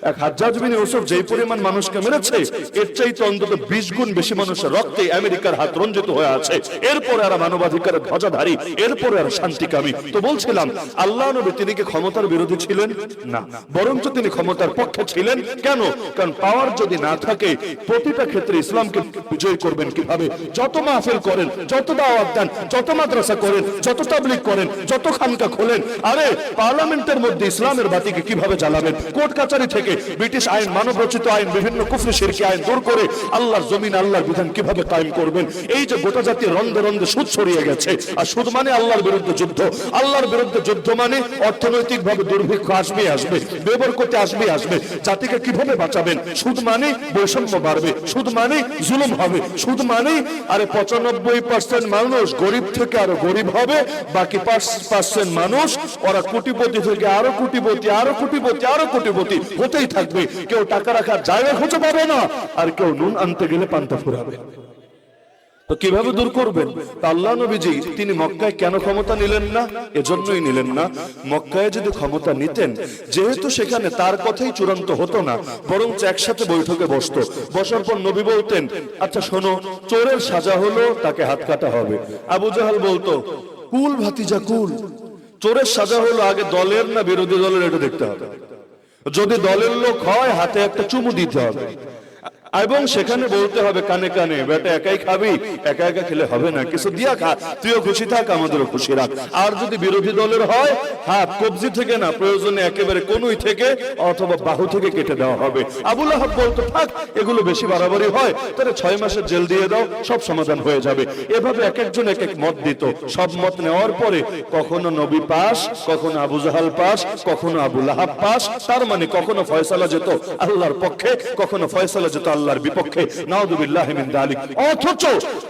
এক হাজ্জাজ বিন ইউসুফ যেই পরিমাণ মানুষকে মেরেছে, এর চাইতে অন্তত 20 গুণ বেশি মানুষের রক্তে আমেরিকার হাত রঞ্জিত হয়ে আছে। এরপরে আর মানবাধিকারের ধ্বজাধারী, এরপরে আর শান্তিকামী। তো বলছিলাম আল্লাহ নবী তিনি কি ক্ষমতার বিরোধী ছিলেন? না, বরঞ্চ তিনি ক্ষমতার পক্ষে ছিলেন। কেন? কারণ পাওয়ার যদি না থাকে প্রতিটা ক্ষেত্রে ইসলামকে বিজয় করবেন কিভাবে? যত মাহফিল করেন, যত দাওয়াত দেন, যত মাদ্রাসা করেন, যত তাবলীগ করেন, যত খানকা খোলেন, আরে পার্লামেন্টের মধ্যে ইসলামের বাতিকে কিভাবে জ্বালাবেন, কোর্ট কাচারি থেকে ব্রিটিশ আইন, মানব রচিত আইন, বিভিন্ন কুফরি শিরকি আইন দূর করে আল্লাহর জমিন আল্লাহর বিধান কিভাবে কায়েম করবেন। এই যে গোটা জাতি রন্ধে রন্ধে সুদ ছড়িয়ে গেছে, আর সুদ মানে আল্লাহর বিরুদ্ধে যুদ্ধ, আল্লাহর বিরুদ্ধে যুদ্ধ মানে অর্থনৈতিকভাবে দুর্ভিক্ষ আসবে আসবে, বেবরকতে আসবে আসবে। জাতিকে কিভাবে বাঁচাবেন? সুদ মানে বৈষম্য বাড়বে, সুদ মানে জুলুম হবে, সুদ মানে আরে 95% মানুষ গরিব থেকে আরো গরিব হবে, বাকি 5% মানুষ ওরা কোটিপতি থেকে আরো কোটিপতি, আরো কোটিপতি, আরো কোটিপতি হতেই থাকবে। কেউ টাকা রাখার জায়গা খুঁজে পাবে না, আর কেউ নুন আনতে গেলে পান্তা ফুরাবে। তো কিভাবে দূর করবেন? আল্লাহ নবীজি তিনি মক্কায় কেন ক্ষমতা নিলেন না? এজন্যই নিলেন না, মক্কায় যদি ক্ষমতা নিতেন, যেহেতু সেখানে তার কথাই চূড়ান্ত হতো না, বরং একসাথে বৈঠকে বসতো। বসার পর নবী বলতেন, আচ্ছা শোনো, চোরের সাজা হলো তাকে হাত কাটা হবে। আবু জাহাল বলতো, কুল ভাতিজা কুল, চোরের সাজা হলো আগে দলের না বিরোধী দলের এটা দেখতে হবে। যদি দলের লোক হয় হাতে একটা চুমু দিতে হবে, এবং সেখানে বলতে হবে কানে কানে, বেটা একাই খাবি, একা একা খেলে হবে না, কিছু দিয়া খা, তুইও খুশি থাক আমাদেরও খুশি রাখ। আর যদি বিরোধী দলের হয়, হাত কবজি থেকে না, প্রয়োজনে একেবারে কনুই থেকে অথবা বাহু থেকে কেটে দেওয়া হবে। আবু লাহাব বলতো, থাক এগুলো বেশি বাড়াবাড়ি হয়, তাহলে 6 মাসের জেল দিয়ে দাও, সব সমাধান হয়ে যাবে। এভাবে এক একজন এক এক মত দিত। সব মত নেওয়ার পরে কখনো নবী পাস, কখনো আবু জাহাল পাস, কখনো আবু লাহাব পাস। তার মানে কখনো ফয়সালা যেত আল্লাহর পক্ষে, কখনো ফয়সালা যেত আল্লাহর বিপক্ষে। নাউযুবিল্লাহি মিন যালিক। অথচ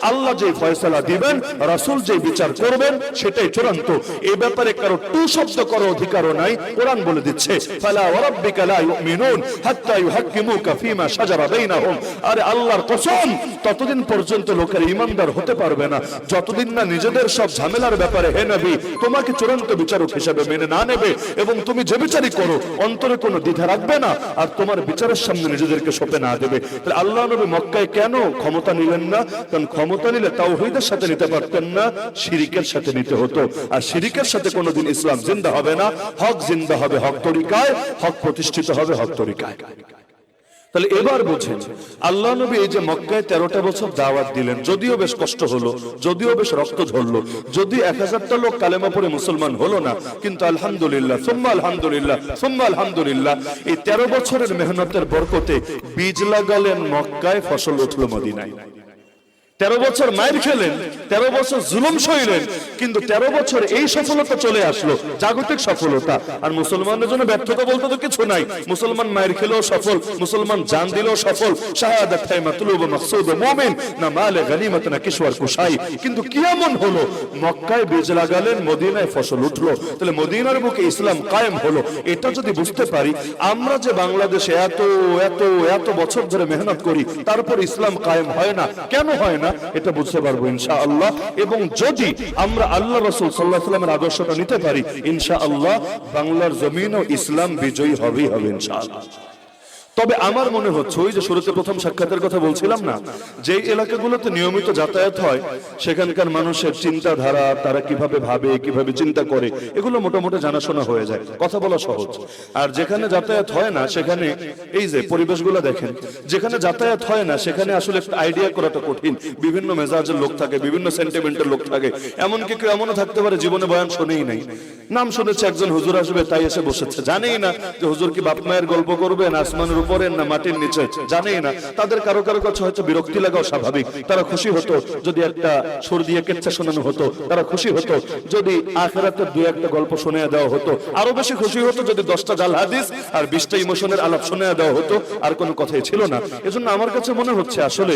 আল্লাহ যে ফয়সালা দিবেন, রাসূল যে বিচার করবেন, সেটাই চূড়ান্ত। এই ব্যাপারে কারো টু শব্দ করার অধিকারও নাই। কোরআন বলে দিচ্ছে, ফালা ওয়ারাব্বিকা লা ইউমিনুন হাত্তা ইউহাক্কিমুকা ফীমা শাজারা বাইনাহুম। আরে আল্লাহর কসম, ততদিন পর্যন্ত লোকের ঈমানদার হতে পারবে না যতদিন না নিজেদের সব ঝামেলার ব্যাপারে হে নবী তোমাকে চূড়ান্ত বিচারক হিসেবে মেনে না নেবে, এবং তুমি যে বিচারই করো অন্তরে কোনো দ্বিধা রাখবে না, আর তোমার বিচারের সামনে নিজেদেরকে সঁপে না দেবে। আল্লাহ নবী মক্কায় কেন ক্ষমতা নিলেন না? কারণ ক্ষমতা নিলে তাওহীদের সাথে নিতে পারতেন না, শিরিকের সাথে নিতে হতো। আর শিরিকের সাথে কোনোদিন ইসলাম জিন্দা হবে না। হক জিন্দা হবে হক তরিকায়, হক প্রতিষ্ঠিত হবে হক তরিকায়। তাহলে এবার বুঝেন, আল্লাহ নবী এই যে মক্কায় 13টা বছর দাওয়াত দিলেন, যদিও বেশ কষ্ট হলো, যদিও বেশ রক্ত ঝরলো, যদি 1000টা লোক কালেমা পড়ে মুসলমান হলো না, কিন্তু আলহামদুলিল্লাহ সুম্মা আলহামদুলিল্লাহ সুম্মা আলহামদুলিল্লাহ, এই 13 বছরের মেহনতের বরকতে বীজ লাগালেন মক্কায়, ফসল উঠলো মদিনায়। 13 বছর মায়ের খেলেন, 13 বছর জুলুম সইলেন, কিন্তু 13 বছর এই সফলতা চলে আসলো, জাগতিক সফলতা। আর মুসলমানদের জন্য ব্যর্থতা বলতে তো কিছু নাই। মুসলমান মায়ের খেলেও সফল, মুসলমান জান দিলেও সফল। শাহাদাত তাই মাতলুব মাকসুদ মুমিন, না মালে গনিমত না কিশওয়ার কুশাই। কিন্তু কি এমন হলো, মক্কায় বীজ লাগালেন, মদিনায় ফসল উঠলো, তাহলে মদিনার বুকে ইসলাম কায়েম হলো। এটা যদি বুঝতে পারি, আমরা যে বাংলাদেশে এত এত এত বছর ধরে মেহনত করি, তারপর ইসলাম কায়েম হয় না, কেন হয় না, এটা বুঝতে পারবো ইনশাআল্লাহ। এবং যদি আমরা আল্লাহ রাসূল সাল্লাল্লাহু আলাইহি ওয়াসাল্লামের আদর্শটা নিতে পারি, ইনশাআল্লাহ বাংলার জমিনও ইসলাম বিজয়ী হবেই হবে ইনশাআল্লাহ। তবে আমার মনে হচ্ছে, ওই যে শুরুতে প্রথম সাক্ষাতের কথা বলছিলাম না, যে এলাকাগুলোতে নিয়মিত যাতায়াত হয়, সেখানকার মানুষের চিন্তাধারা, তারা কিভাবে ভাবে, কিভাবে চিন্তা করে, এগুলো মোটামুটি জানাশোনা হয়ে যায়, কথা বলা সহজ। আর যেখানে যাতায়াত হয় না, সেখানে এই যে পরিবেশগুলো দেখেন, যেখানে যাতায়াত হয় না সেখানে আসলে একটা আইডিয়া করাটা কঠিন। বিভিন্ন মেজাজের লোক থাকে, বিভিন্ন সেন্টিমেন্টের লোক থাকে, এমনকি কেউ এমনও থাকতে পারে জীবনে বয়ান শোনেই নাই, নাম শুনেছে একজন হুজুর আসবে তাই এসে বসেছে, জানেই না যে হুজুর কি বাপ মায়ের গল্প করবেন, আসমানের উপরে না মাটির নিচে, জানেই না। তাদের কারো কারো কাছে হয়তো বিরক্তি লাগাও স্বাভাবিক। তারা খুশি হতো যদি একটা সুর দিয়ে কেচ্ছা শোনানো হতো, তারা খুশি হতো যদি আখিরাতের 2-1টা গল্প শুনে দেওয়া হতো, আরো বেশি খুশি হতো যদি 10টা জাল হাদিস আর 20টা ইমোশনের আলাপ শুনে দেওয়া হতো, আর কোনো কথাই ছিল না। এজন্য আমার কাছে মনে হচ্ছে আসলে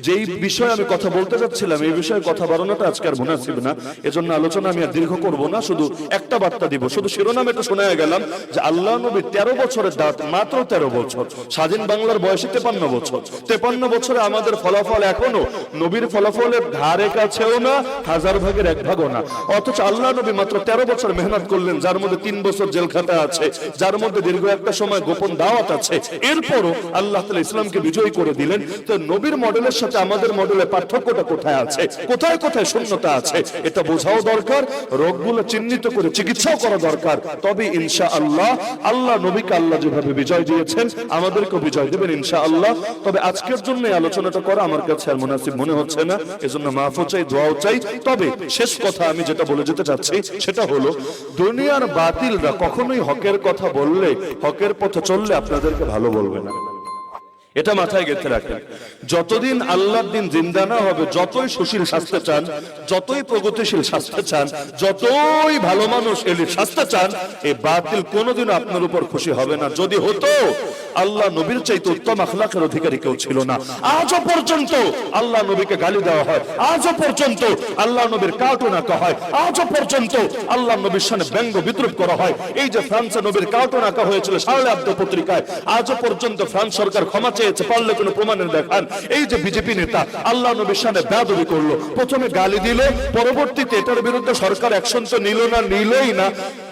যেই বিষয়ে আমি কথা বলতে যাচ্ছিলাম, এই বিষয়ে কথা বাড়ানোটা আজকে আর মুনাসিব না। এজন্য আলোচনা আমি আর দীর্ঘ করব না, শুধু একটা বার্তা দিব, শুধু শিরোনাম একটু শোনা গেলাম যে আল্লাহ নবী 13 বছরের দাওয়াত, মাত্র 13 বছর। স্বাধীন বাংলার বয়সে 53 বছর। 53 বছরে আমাদের ফলাফল এখনো নবীর ফলাফলের ধারে কাছেও না, 1000 ভাগের 1 ভাগও না। অথচ আল্লাহ নবী মাত্র 13 বছর মেহনত করলেন, যার মধ্যে 3 বছর জেল খাটা আছে, যার মধ্যে দীর্ঘ একটা সময় গোপন দাওয়াত আছে। এরপরও আল্লাহ তাআলা ইসলামকে বিজয়ী করে দিলেন। তো নবীর মডেলের সাথে আমাদের মডেলের পার্থক্যটা কোথায় আছে, কোথায় কোথায় শূন্যতা আছে, এটা বোঝাও দরকার, রোগগুলো চিহ্নিত করে চিকিৎসাও করা দরকার। তবে ইনশাআল্লাহ আল্লাহ নবীকে আল্লাহ যেভাবে বিজয় দিয়েছেন, আমাদেরকে বিজয় দেবেন ইনশাআল্লাহ। তবে আজকের জন্য এই আলোচনাটা করা আমার কাছে আর মুনাসিব মনে হচ্ছে না, এজন্য মাফও চাই, দোয়াও চাই। তবে শেষ কথা আমি যেটা বলে যেতে চাচ্ছি সেটা হলো, দুনিয়ার বাতিলরা কখনোই হকের কথা বললে, হকের পথে চললে আপনাদেরকে ভালো বলবে না। এটা মাথায় গেঁথে রাখেন। যতদিন আল্লাহর দিন জিন্দা না হবে, যতই সুশীল স্বাস্থ্য চান, যতই প্রগতিশীল স্বাস্থ্য চান, যতই ভালো মানুষ এলিট স্বাস্থ্য চান, এই বাতিল কোনোদিন আপনার উপর খুশি হবে না। যদি হতো, আল্লাহ নবীর চাইতে উত্তম আখলাকের অধিকারী কেউ ছিল না। আজও পর্যন্ত আল্লাহ নবীকে গালি দেওয়া হয়, আজও পর্যন্ত আল্লাহ নবীর কার্টুন আঁকা হয়, আজও পর্যন্ত আল্লাহ নবীর সামনে ব্যঙ্গ বিদ্রুপ করা হয়। এই যে ফ্রান্সে নবীর কার্টুন আঁকা হয়েছিল শার্লি আব্দো পত্রিকায়, আজও পর্যন্ত ফ্রান্স সরকার ক্ষমা চেয়েছে, পারলে কোনো প্রমাণের দেখান। এই যে বিজেপি নেতা আল্লাহ নবীর সামনে বেয়াদবি করলো, প্রথমে গালি দিল, পরবর্তীতে এটার বিরুদ্ধে সরকার অ্যাকশন তো নিলই না,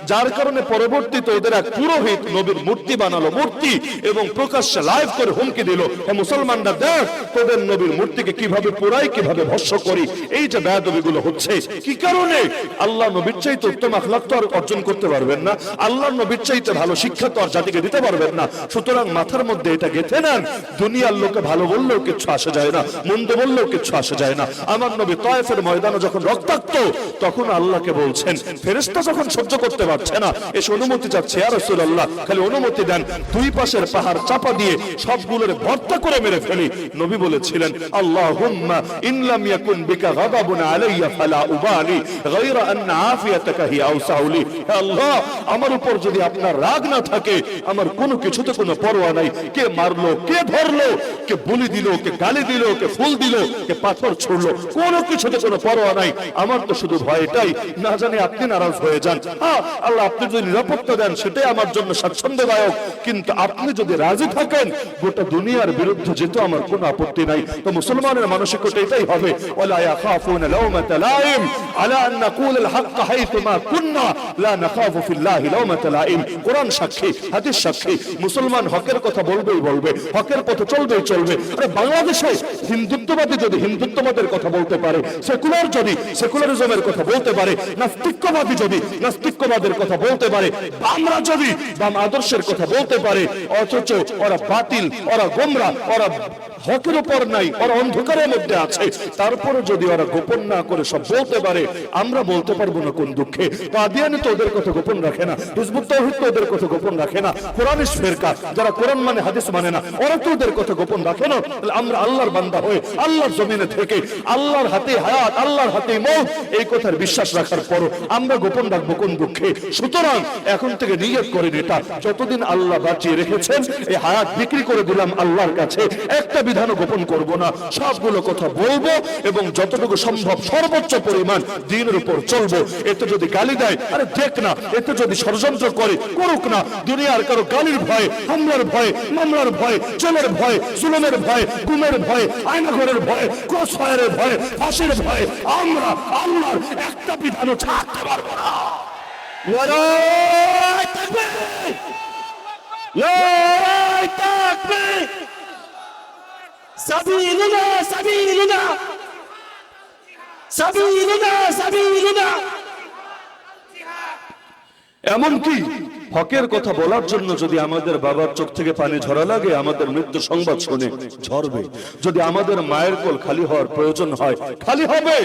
যার কারণে পরবর্তীতে ওদের এক পুরোহিত নবীর মূর্তি বানালো, মূর্তি, এবং প্রকাশ্যে লাইভ করে হুমকি দিল, হে মুসলমানরা দেখ তোদের নবীর মূর্তিকে কিভাবে পোড়াই, কিভাবে ভস্ম করি। এই যে বেয়াদবিগুলো হচ্ছে, কি কারণে? আল্লাহ নবীর চাইতে উত্তম আখলাক তো আর অর্জন করতে পারবেন না, আল্লাহ নবীর চাইতে ভালো শিক্ষা তো আর জাতিকে দিতে পারবেন না। সুতরাং মাথার মধ্যে এটা গেঁথে নেন, দুনিয়ার লোকে ভালো বললেও কিচ্ছু আসে যায় না, মন্দ বললেও কিচ্ছু আসে যায় না। আমার নবী তায়েফের ময়দানে যখন রক্তাক্ত, তখন আল্লাহকে বলছেন, ফেরেশতা যখন সহ্য করতে পারছে না, এসে অনুমতি চাচ্ছে, ইয়া রাসূলুল্লাহ খালি অনুমতি দেন, দুই পাশের পাহাড় চাপা দিয়ে সবগুলোর ভর্তা করে মেরে ফেলি। নবী বলেছিলেন, আল্লাহুম্মা ইন লাম ইয়াকুন বিকা গাদাবুন আলাইয়া ফালা উবালি গায়রা আন আফিয়াতাকা হি আওসাউলি। হে আল্লাহ, আমার উপর যদি আপনার রাগ না থাকে, আমার কোনো কিছুতে কোনো পরোয়া নাই, কে মারলো, কে ধরলো, কে বলি দিল, কে গালি দিল, কে ফুল দিল, কে পাথর ছুড়লো, কোনো কিছুতে কোনো পরোয়া নাই। আমার তো শুধু ভয়টাই, না জানি আপনি নারাজ হয়ে যান। আল্লাহ আপনি যদি নিরাপত্তা দেন, সেটাই আমার জন্য স্বাচ্ছন্দ্যদায়ক, কিন্তু আপনি যদি রাজি থাকেন, গোটা দুনিয়ার বিরুদ্ধে যেতে আমার কোনো আপত্তি নাই। তো মুসলমানের মানসিকতা এটাই হবে, ওয়ালা ইয়াখাফুনা লাওমাতা লাইম আলা আন নাকুল আল হক হাইতুমা কুননা লা নাখাফু ফিল্লাহি লাওমাতা লাইম। কোরআন সাক্ষী, হাদিস সাক্ষী, মুসলমান হকের কথা বলবেই বলবে, হকের পথে চলবেই চলবে। আরে বাংলাদেশে হিন্দুত্ববাদী যদি হিন্দুত্ববাদের কথা বলতে পারে, সেকুলার যদি সেকুলারিজমের কথা বলতে পারে, নাস্তিকবাদী যদি নাস্তিকবাদের কথা বলতে পারে, বামরা যদি বাম আদর্শের কথা বলতে পারে, অথচ ওরা বাতিল, ওরা গোমরা, ওরা হকের উপর নাই, ওরা অন্ধকারের মধ্যে আছে, তারপরে যদি ওরা গোপন না করে সব বলতে পারে, আমরা বলতে পারবো না কোন দুঃখে? কাদিয়ানি তো ওদের কথা গোপন রাখে না, হিজবুত তাওহীদ তো ওদের কথা গোপন রাখে না, কোরআনিস্ট ফিরকা যারা কোরআন মানে হাদিস মানে না, ওরা তো ওদের কথা গোপন রাখে না। আমরা আল্লাহর বান্দা হয়ে আল্লাহর জমিনে থেকে আল্লাহর হাতে হায়াত, আল্লাহর হাতে মওত, এই কথার বিশ্বাস রাখার পরও আমরা গোপন রাখবো কোন দুঃখে? সুতরাং এখন থেকে নিয়ত করেন, এটা যতদিন আল্লাহ বাঁচিয়ে রেখেছেন, এই হায়াত বিক্রি করে দিলাম আল্লাহর কাছে, একটা বিধানও গোপন করব না, সবগুলো কথা বলবো এবং যতটুকু সম্ভব সর্বোচ্চ পরিমাণ দ্বীনের উপর চলবো। এতে যদি গালি দেয়, আরে দেখ না, এতে যদি ষড়যন্ত্র করে, করুক না, দুনিয়ার কারো গালির ভয়, হামলার ভয়, মামলার ভয়, জেলের ভয়, জুলুমের ভয়, গুমের ভয়, আয়নাঘরের ভয়, ক্রসফায়ারের ভয়, ফাঁসির ভয়, আমরা আল্লাহর একটা বিধানও ছাড়তে পারবো না। লড়াই থাকবে, লড়াই থাকবে, সাবিলুনা সাবিলুনা সাবিলুনা সাবিলুনা। এমনকি হকের কথা বলার জন্য যদি আমাদের বাবার চোখ থেকে পানি ঝরা লাগে, আমাদের মৃত্যু সংবাদ শুনে ঝরবে। যদি আমাদের মায়ের কোল খালি হওয়ার প্রয়োজন হয়, খালি হবে।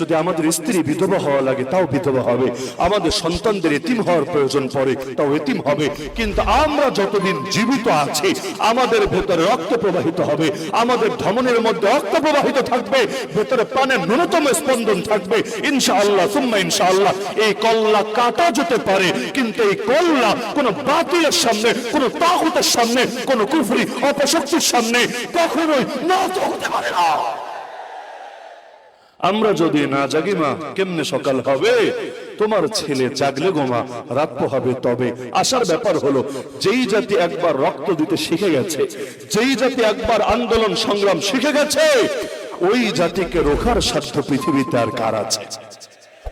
যদি আমাদের স্ত্রী বিধবা হওয়া লাগে, তাও বিধবা হবে। আমাদের সন্তানদের এতিম হওয়ার প্রয়োজন পড়ে, তাও এতিম হবে। কিন্তু আমরা যতদিন জীবিত আছি, আমাদের ভেতরে রক্ত প্রবাহিত হবে, আমাদের ধমনের মধ্যে রক্ত প্রবাহিত থাকবে, ভেতরে প্রাণের ন্যূনতম স্পন্দন থাকবে। ইনশাআল্লাহ সুম্মা ইনশাআল্লাহ এই কল্লা কাটা যেতে পারে, কিন্তু এই কল্লা কোন বাতিলের সামনে, কোন তাগুতের সামনে, কোন কুফরি অপশক্তির সামনে কখনোই নত হতে পারে না। আমরা যদি না জাগি মা, কেমনে সকাল হবে? তোমার ছেলে জাগলে গোমা, রাত পোহাবে তবে। আসার ব্যাপার হলো, যেই জাতি একবার রক্ত দিতে শিখে গেছে, যেই জাতি একবার আন্দোলন সংগ্রাম শিখে গেছে, ওই জাতিকে রোখার সাধ্য পৃথিবীতে আর কার আছে?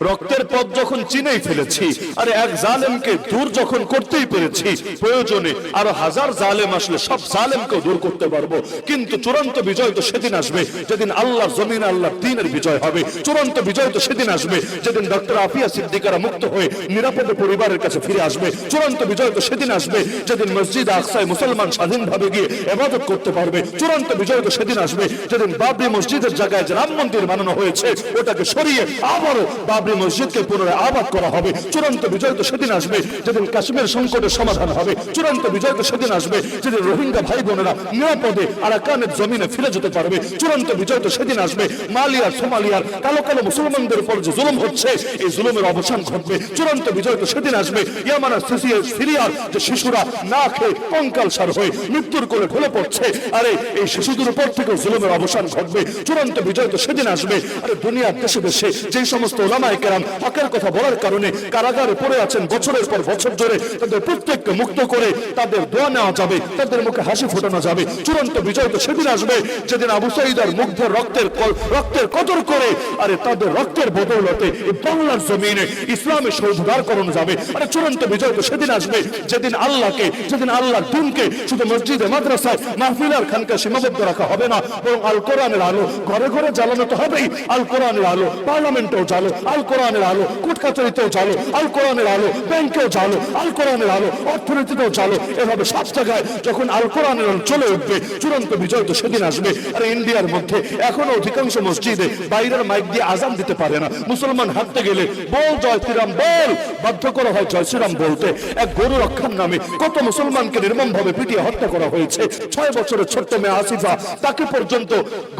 রক্তের পথ যখন চিনেই ফেলেছি, আরে এক জালেমকে দূর যখন করতেই পেরেছি, প্রয়োজনে আরো হাজার জালেম আসলে সব জালেমকে দূর করতে পারবো। কিন্তু চূড়ান্ত বিজয় তো সেদিন আসবে যেদিন আল্লাহর জমিনে আল্লাহর দ্বীনের বিজয় হবে। চূড়ান্ত বিজয় তো সেদিন আসবে যেদিন ডক্টর আফিয়া সিদ্দিকারা মুক্ত হয়ে নিরাপদে পরিবারের কাছে ফিরে আসবে। চূড়ান্ত বিজয় তো সেদিন আসবে যেদিন মসজিদ আকসায় মুসলমান স্বাধীনভাবে গিয়ে ইবাদত করতে পারবে। চূড়ান্ত বিজয় তো সেদিন আসবে যেদিন বাবরি মসজিদের জায়গায় যে রাম মন্দির বানানো হয়েছে ওটাকে সরিয়ে আবারও বাবরি মসজিদকে পুনরায় আবাদ করা হবে। চূড়ান্ত বিজয় তো সেদিন আসবে যেদিন কাশ্মীর সংকটের সমাধান হবে। চূড়ান্ত বিজয় তো সেদিন আসবে যেদিন রোহিঙ্গা ভাই বোনেরা নিরাপদে আরাকানের জমিনে ফিরে যেতে পারবে। চূড়ান্ত বিজয় তো সেদিন আসবে মালিয়ার সোমালিয়ার কালো কালো মুসলমানদের উপর যে জুলুম হচ্ছে এই জুলুমের অবসান ঘটবে। চূড়ান্ত বিজয় তো সেদিন আসবে ইয়ামানের সিরিয়ার যে শিশুরা না খেয়ে কঙ্কালসার হয়ে মৃত্যুর কোলে ঢলে পড়ছে, আরে এই শিশুদের উপর থেকে জুলুমের অবসান ঘটবে। চূড়ান্ত বিজয় তো সেদিন আসবে আরে দুনিয়ার দেশে দেশে যে সমস্ত ওলামায়ে কেরাম হকের কথা বলার কারণে কারাগারে পড়ে আছেন বছরের পর বছর ধরে, তাদের প্রত্যেককে মুক্ত করে তাদের দোয়া নেওয়া যাবে, তাদের মুখে হাসি ফোটানো যাবে। চূড়ান্ত বিজয় তো সেদিন আসবে যেদিন আবু সাঈদার মুগ্ধের রক্তের কদর করে আরে তাদের রক্তের বদৌলতে এই বাংলার জমিনে ইসলামে শহীদ দাঁড় করানো যাবে। আরে চূড়ান্ত বিজয় তো সেদিন আসবে যেদিন আল্লাহর দ্বীনকে শুধু মসজিদে মাদ্রাসায় মাহফিল আর খানকা সীমাবদ্ধ রাখা হবে না, বরং আল কোরআনের আলো ঘরে ঘরে জ্বালানো তো হবেই। আল কোরআনের আলো পার্লামেন্টেও জ্বালো, আল কোরআনের আলো কোর্ট কাচারিতেও জ্বালো, আল কোরআনের আলো ব্যাংকেও জ্বালো, আল কোরআনের আলো অর্থনীতিতেও জ্বালো। এভাবে সব জায়গায় যখন আল কোরআনের আলো চলে উঠবে চূড়ান্ত বিজয় তো সেদিন আসবে। আর ইন্ডিয়ার মধ্যে এখনো অধিকাংশ মসজিদে বাইরের মাইক দিয়ে আজান দিতে পারে না। মুসলমান হাঁটতে গেলে বল জয় শ্রীরাম বল, বাধ্য করা হয় জয় শ্রীরাম বলতে। এক গরু রক্ষার নামে কত মুসলমানকে নির্মমভাবে পিটিয়ে হত্যা করা হয়েছে। 6 বছরের ছোট্ট মেয়ে আসিফা, তাকে পর্যন্ত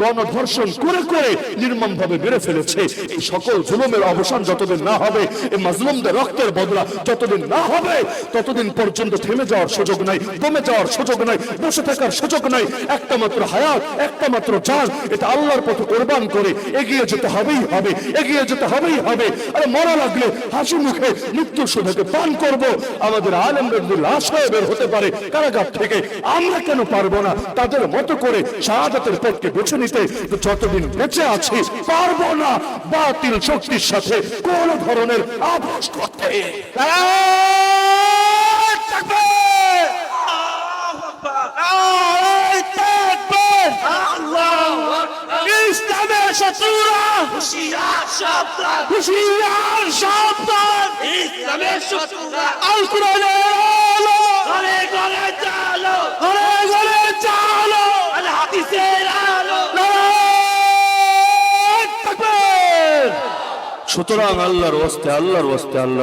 গণধর্ষণ করে করে নির্মমভাবে মেরে ফেলেছে। এই সকল জুলুমের অবসান যতদিন না হবে, এই মাজলুমদের রক্তের বদলা যতদিন না হবে, ততদিন পর্যন্ত থেমে যাওয়ার সুযোগ নাই, দমে যাওয়ার সুযোগ নাই, বসে থাকার সুযোগ নাই। একটা মাত্র হায়াত, একটা মাত্র জান, এটা আল্লাহর পথে কোরবান করে এগিয়ে যেতে হবেই হবে, এগিয়ে যেতে হবেই হবে। আরে মরা লাগলে হাসি মুখে মৃত্যুর সুধাকে পান করব। আমাদের আলেমদের লাশ হয়ে বের হতে পারে কারাগার থেকে, আমরা কেন পারবো না তাদের মতো করে শাহাদাতের পথকে বেছে নিতে? যতদিন বেঁচে আছি পারবো না বাতিল শক্তির সাথে কোন ধরনের আপোষ করতে। ইসলামের শত্রুরা হুঁশিয়ার সাবধান, হুঁশিয়ার সাবধান। ইসলামের শত্রুরা আল কোরআনের আলো ঘরে ঘরে জ্বালো, ঘরে ঘরে জ্বালো, আল হাদিসের আলো। নারায়ে তাকবীর। সুতরাং আল্লাহর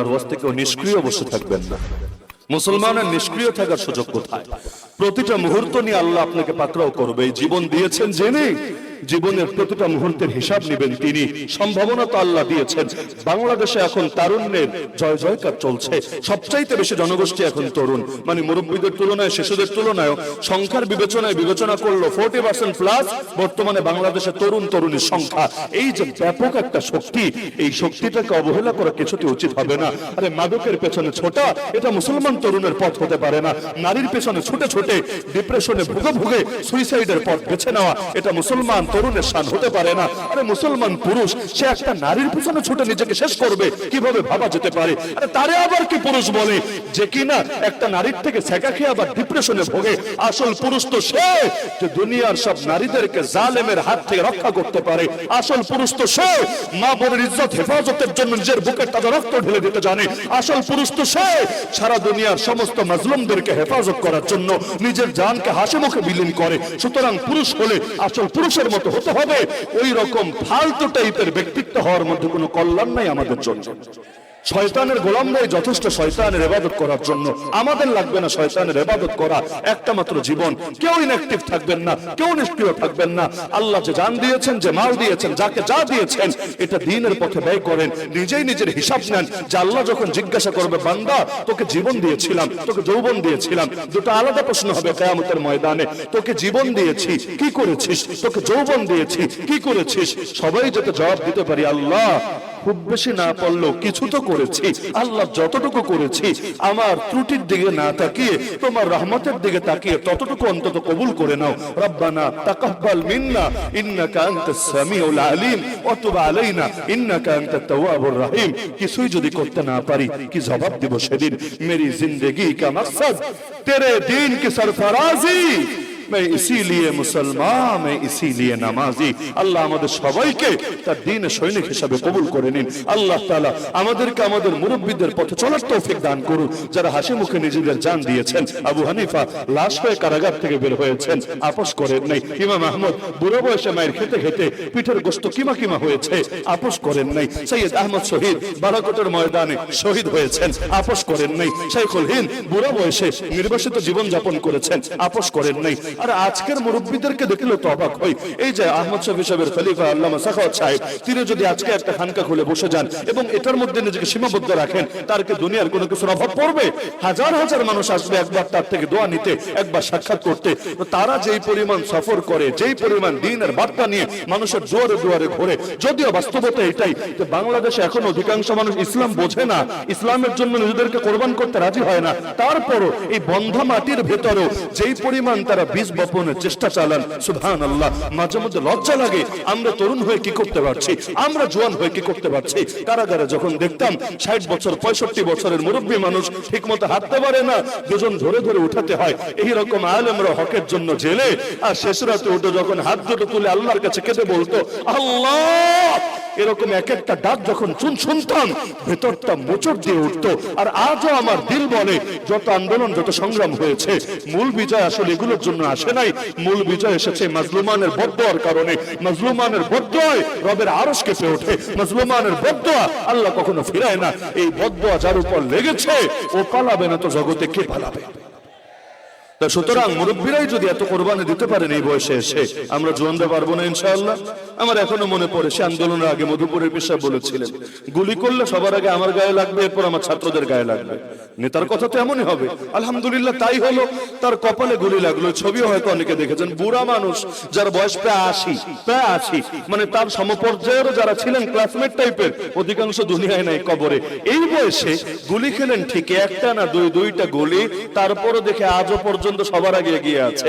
ওয়াস্তে কেউ নিষ্ক্রিয় বসে থাকবেন না। মুসলমানের নিষ্ক্রিয় থাকার সুযোগ কোথায়? প্রতিটা মুহূর্ত নিয়ে আল্লাহ আপনাকে পাকড়াও করবে। জীবন দিয়েছেন জেনে জীবনের প্রতিটা মুহূর্তের হিসাব নেবেন তিনি। সম্ভাবনা তো আল্লাহ দিয়েছেন। বাংলাদেশে এখন তারুণ্যের জয় জয়কার চলছে। সবচাইতে বেশি জনগোষ্ঠী এখন তরুণ, মানে মুরব্বীদের তুলনায় শিশুদের তুলনায় সংখ্যার বিবেচনা করলো 40% প্লাস বর্তমানে বাংলাদেশে তরুণীর সংখ্যা। এই যে ব্যাপক একটা শক্তি, এই শক্তিটাকে অবহেলা করা কিছুতে উচিত হবে না। আরে মাদকের পেছনে ছোটা এটা মুসলমান তরুণের পথ হতে পারে না। নারীর পেছনে ছুটে ছুটে ডিপ্রেশনে ভুগে সুইসাইডের পথ বেছে নেওয়া এটা মুসলমান তরুণের শান হতে পারে না। আরে মুসলমান পুরুষ সে একটা নারীর পিছনে ছুটে নিজেকে শেষ করবে, কিভাবে ভাবা যেতে পারে? আরে তারে আবার কি পুরুষ বলে যে কিনা একটা নারীর থেকে ছেঁকা খেয়ে আবার ডিপ্রেশনে ভোগে? আসল পুরুষ তো সে যে দুনিয়ার সব নারীদেরকে জালেমের হাত থেকে রক্ষা করতে পারে। আসল পুরুষ তো সে মা বোনের ইজ্জত হেফাজতের জন্য নিজের বুকের তাজা রক্ত ঢেলে দিতে জানে। আসল পুরুষ তো সে সারা দুনিয়ার সমস্ত মাজলুমদেরকে হেফাজত করার জন্য নিজের জানকে হাসি মুখে বিলীন করে। সুতরাং পুরুষ হলে আসল পুরুষের মতো হতে হবে। ওই রকম ফালতু টাইপের ব্যক্তিত্ব হওয়ার মধ্যে কোনো কল্যাণ নাই আমাদের জন্য। শয়তানের গোলামরাই যথেষ্ট শয়তানের ইবাদত করার জন্য। আমাদের লাগবে না শয়তানের ইবাদত করা। একটা মাত্র জীবন, কেউ ইনঅ্যাক্টিভ থাকবেন না, কেউ নিষ্ক্রিয় থাকবেন না। আল্লাহ যে জান দিয়েছেন, যে মাল দিয়েছেন, যাকে যা দিয়েছেন এটা দ্বীনের পথে ব্যয় করেন। নিজেই নিজের হিসাব নেন যে আল্লাহ যখন জিজ্ঞাসা করবে বান্দা তোকে জীবন দিয়েছিলাম, তোকে যৌবন দিয়েছিলাম, দুটো আলাদা প্রশ্ন হবে কিয়ামতের ময়দানে। তোকে জীবন দিয়েছি কি করেছিস, তোকে যৌবন দিয়েছি কি করেছিস? সবাই যাতে জবাব দিতে পারি আল্লাহ খুব বেশি না পারলেও কিছু তো করেছি, আল্লাহ যতটুকু করেছি আমার ত্রুটির দিকে না তাকিয়ে তোমার রহমতের দিকে তাকিয়ে ততটুকু অন্তত কবুল করে নাও। রব্বানা তাকাব্বাল মিন্না ইন্নাকা আনতাস সামিউল আলিম ওয়া তুব আলাইনা ইন্নাকা আনতাত তাওয়াবুর রহিম। কিছুই যদি করতে না পারি কি জবাব দেব সেদিন? মেরি জিंदगी का मकसद तेरे दीन की सरफराजी, मैं इसीलिए मुसलमान, मैं इसीलिए नामाजी। আল্লাহ আমাদের সবাইকে তার দ্বীনের সৈনিক হিসেবে কবুল করে নিন। আল্লাহ তাআলা আমাদেরকে আমাদের মুরব্বিদের পথে চলার তৌফিক দান করুন, যারা হাসি মুখে নিজেদের জান দিয়েছেন। আবু হানিফা লাশ হয়ে কারাগার থেকে বের হয়েছেন, আপোষ করেন নাই। ইমাম আহমদ বুড়ো বয়সে মায়ের খেতে খেতে পিঠের গোশত কিমা কিমা হয়েছে, আপোষ করেন নাই। সৈয়দ আহমদ শহীদ বালাকোটের ময়দানে শহীদ হয়েছেন, আপোষ করেন নাই। শাইখুল হিন্দ বুড়ো বয়সে নির্বাসিত জীবন যাপন করেছেন, আপোষ করেন নাই। আর আজকের মুরব্বীদেরকে দেখলে তো অবাক হই। এই যে আহমদ শফি সাহেবের খলিফা আল্লামা সাখাওয়াত সাহেব, তিনি যদি আজকে একটা খানকা খুলে বসে যান এবং এটার মধ্যে নিজেকে সীমাবদ্ধ রাখেন, তার কি দুনিয়ার কোনো কিছুর অভাব পড়বে? হাজার হাজার মানুষ আসবে একবার তার থেকে দোয়া নিতে, একবার সাক্ষাৎ করতে। তারা যেই পরিমাণ সফর করে, যেই পরিমাণ দ্বীনের বার্তা নিয়ে মানুষের জোরে দুয়ারে ঘোরে, যদিও বাস্তবতা এটাই যে বাংলাদেশে এখন অধিকাংশ মানুষ ইসলাম বোঝে না, ইসলামের জন্য নিজেদেরকে কোরবান করতে রাজি হয় না। তারপরও এই বন্ধা মাটির ভেতরেও যেই পরিমাণ তারা বীজ বপনের চেষ্টা চালান, সুবহানাল্লাহ, মাঝে মধ্যে লজ্জা লাগে। আমরা তরুণ হয়ে কি করতে পারছি, আমরা জোয়ান হয়ে কি করতে পারছি। কারাগারে যখন দেখতাম 60 বছর 65 বছরের মুরব্বী মানুষ ঠিক মতো হাঁটতে পারে না, দুজন ধরে ধরে উঠাতে হয়। এইরকম আলেমরা হকের জন্য জেলে, আর শেষ রাতে উঠে যখন হাত দুটো তুলে আল্লাহর কাছে কেঁদে বলতো আল্লাহ, এরকম এক একটা ডাক যখন শুনতাম ভেতরটা মোচড় দিয়ে উঠতো। আর আজও আমার দিল বলে যত আন্দোলন যত সংগ্রাম হয়েছে, মূল বিজয় আসলে এগুলোর জন্য আসে নাই। মূল বিজয় এসেছে মাজলুমানের বদদোয়ার কারণে। মাজলুমানের বদদোয়ায় রবের আরশ কেঁপে ওঠে। মাজলুমানের বদদোয়া আল্লাহ কখনো ফিরায় না। এই বদদোয়া যার উপর লেগেছে ও পালাবে না তো জগতে কে পালাবে? সুতরাং মুরব্বীরাই যদি এত কোরবানি দিতে পারেন এই বয়সে এসে, আমরা জোয়ানরা পারবো না ইনশাআল্লাহ? আমার এখনো মনে পড়ে সে আন্দোলনের আগে মধুপুরের পেশা বলেছিলেন, গুলি করলে সবার আগে আমার গায়ে লাগবে, এরপর আমার ছাত্রদের গায়ে লাগবে। নেতার কথা তো এমনই হবে। আলহামদুলিল্লাহ তাই হলো। তার কপালে গুলি লাগলো। ছবিও হয়তো অনেকে দেখেছেন, বুড়া মানুষ যার বয়স প্রায় 80, মানে তার সমপর্যায়ের যারা ছিলেন ক্লাসমেট টাইপের, অধিকাংশ দুনিয়ায় নাই, কবরে। এই বয়সে গুলি খেলেন ঠিক, একটা না দুইটা গুলি, তারপরও দেখে আজও পর্যন্ত সবার আগে এগিয়ে আছে।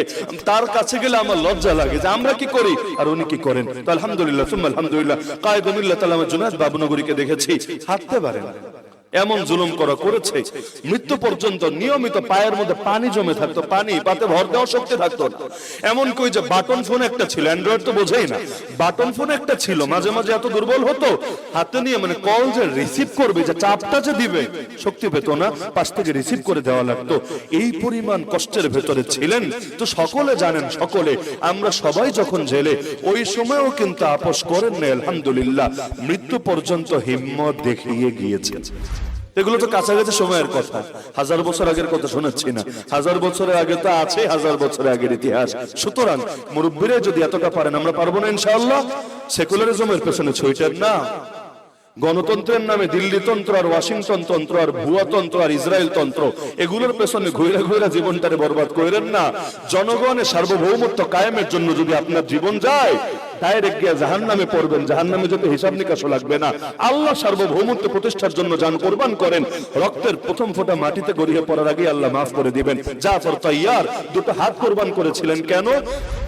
তার কাছে গেলে আমার লজ্জা লাগে যে আমরা কি করি আর উনি কি করেন। তো আলহামদুলিল্লাহ সুম্মা আলহামদুলিল্লাহ, কায়েদ মিল্লাত আল্লামা জুনায়েদ বাবনগরীকে দেখেছি হাঁটতে পারেন, এমন জুলুম করেছে মৃত্যু পর্যন্ত। নিয়মিত পায়ের মধ্যে পানি জমে থাকতো, পানি পাতে ভর দেওয়ার শক্তি থাকতো না। এমন কই যে বাটন ফোন একটা ছিল, অ্যান্ড্রয়েড তো বোঝেই না, বাটন ফোন একটা ছিল, মাঝে মাঝে এত দুর্বল হতো হাতে নিয়ে, মানে কল যে রিসিভ করবে, যে চাপটা যে দিবে শক্তি পেত না, পাশ থেকে রিসিভ করে দেওয়া লাগতো। এই পরিমাণ কষ্টের ভেতরে ছিলেন। তো সকলে জানেন, সকলে আমরা সবাই যখন জেলে, ওই সময়ও কিন্তু আপোষ করেন না। আলহামদুলিল্লাহ, মৃত্যু পর্যন্ত হিম্মত দেখিয়ে গিয়েছেন। এগুলো তো কাছাকাছি সময়ের কথা, 1000 বছর আগের কথা শোনাচ্ছি না। 1000 বছরের আগে তো আছে 1000 বছরের আগের ইতিহাস। সুতরাং মুরব্বীরা যদি এতটা পারেন, আমরা পারবো না ইনশাআল্লাহ? সেকুলারিজমের পেছনে ছুটেন না। গণতন্ত্রের নামে দিল্লি তন্ত্র আর ওয়াশিংটন তন্ত্র আর ভুয়া তন্ত্র আর ইসরায়েল তন্ত্র, এগুলোর পেছনে ঘুরে ঘুরে জীবনটারে বরবাদ করেন না। জনগণের সার্বভৌমত্ব কায়েমের জন্য যদি আপনার জীবন যায়, ডাইরেক্ট গিয়ে জাহান্নামে পড়বেন। জাহান্নামে যেতে হিসাব নিকাশও লাগবে না। আল্লাহ সার্বভৌমত্ব প্রতিষ্ঠার জন্য জান কোরবান করেন। রক্তের প্রথম ফোঁটা মাটিতে গড়িয়ে পড়ার আগে আল্লাহ মাফ করে দিবেন। জাফর তাইয়ার দুটো হাত কোরবান করেছিলেন কেন?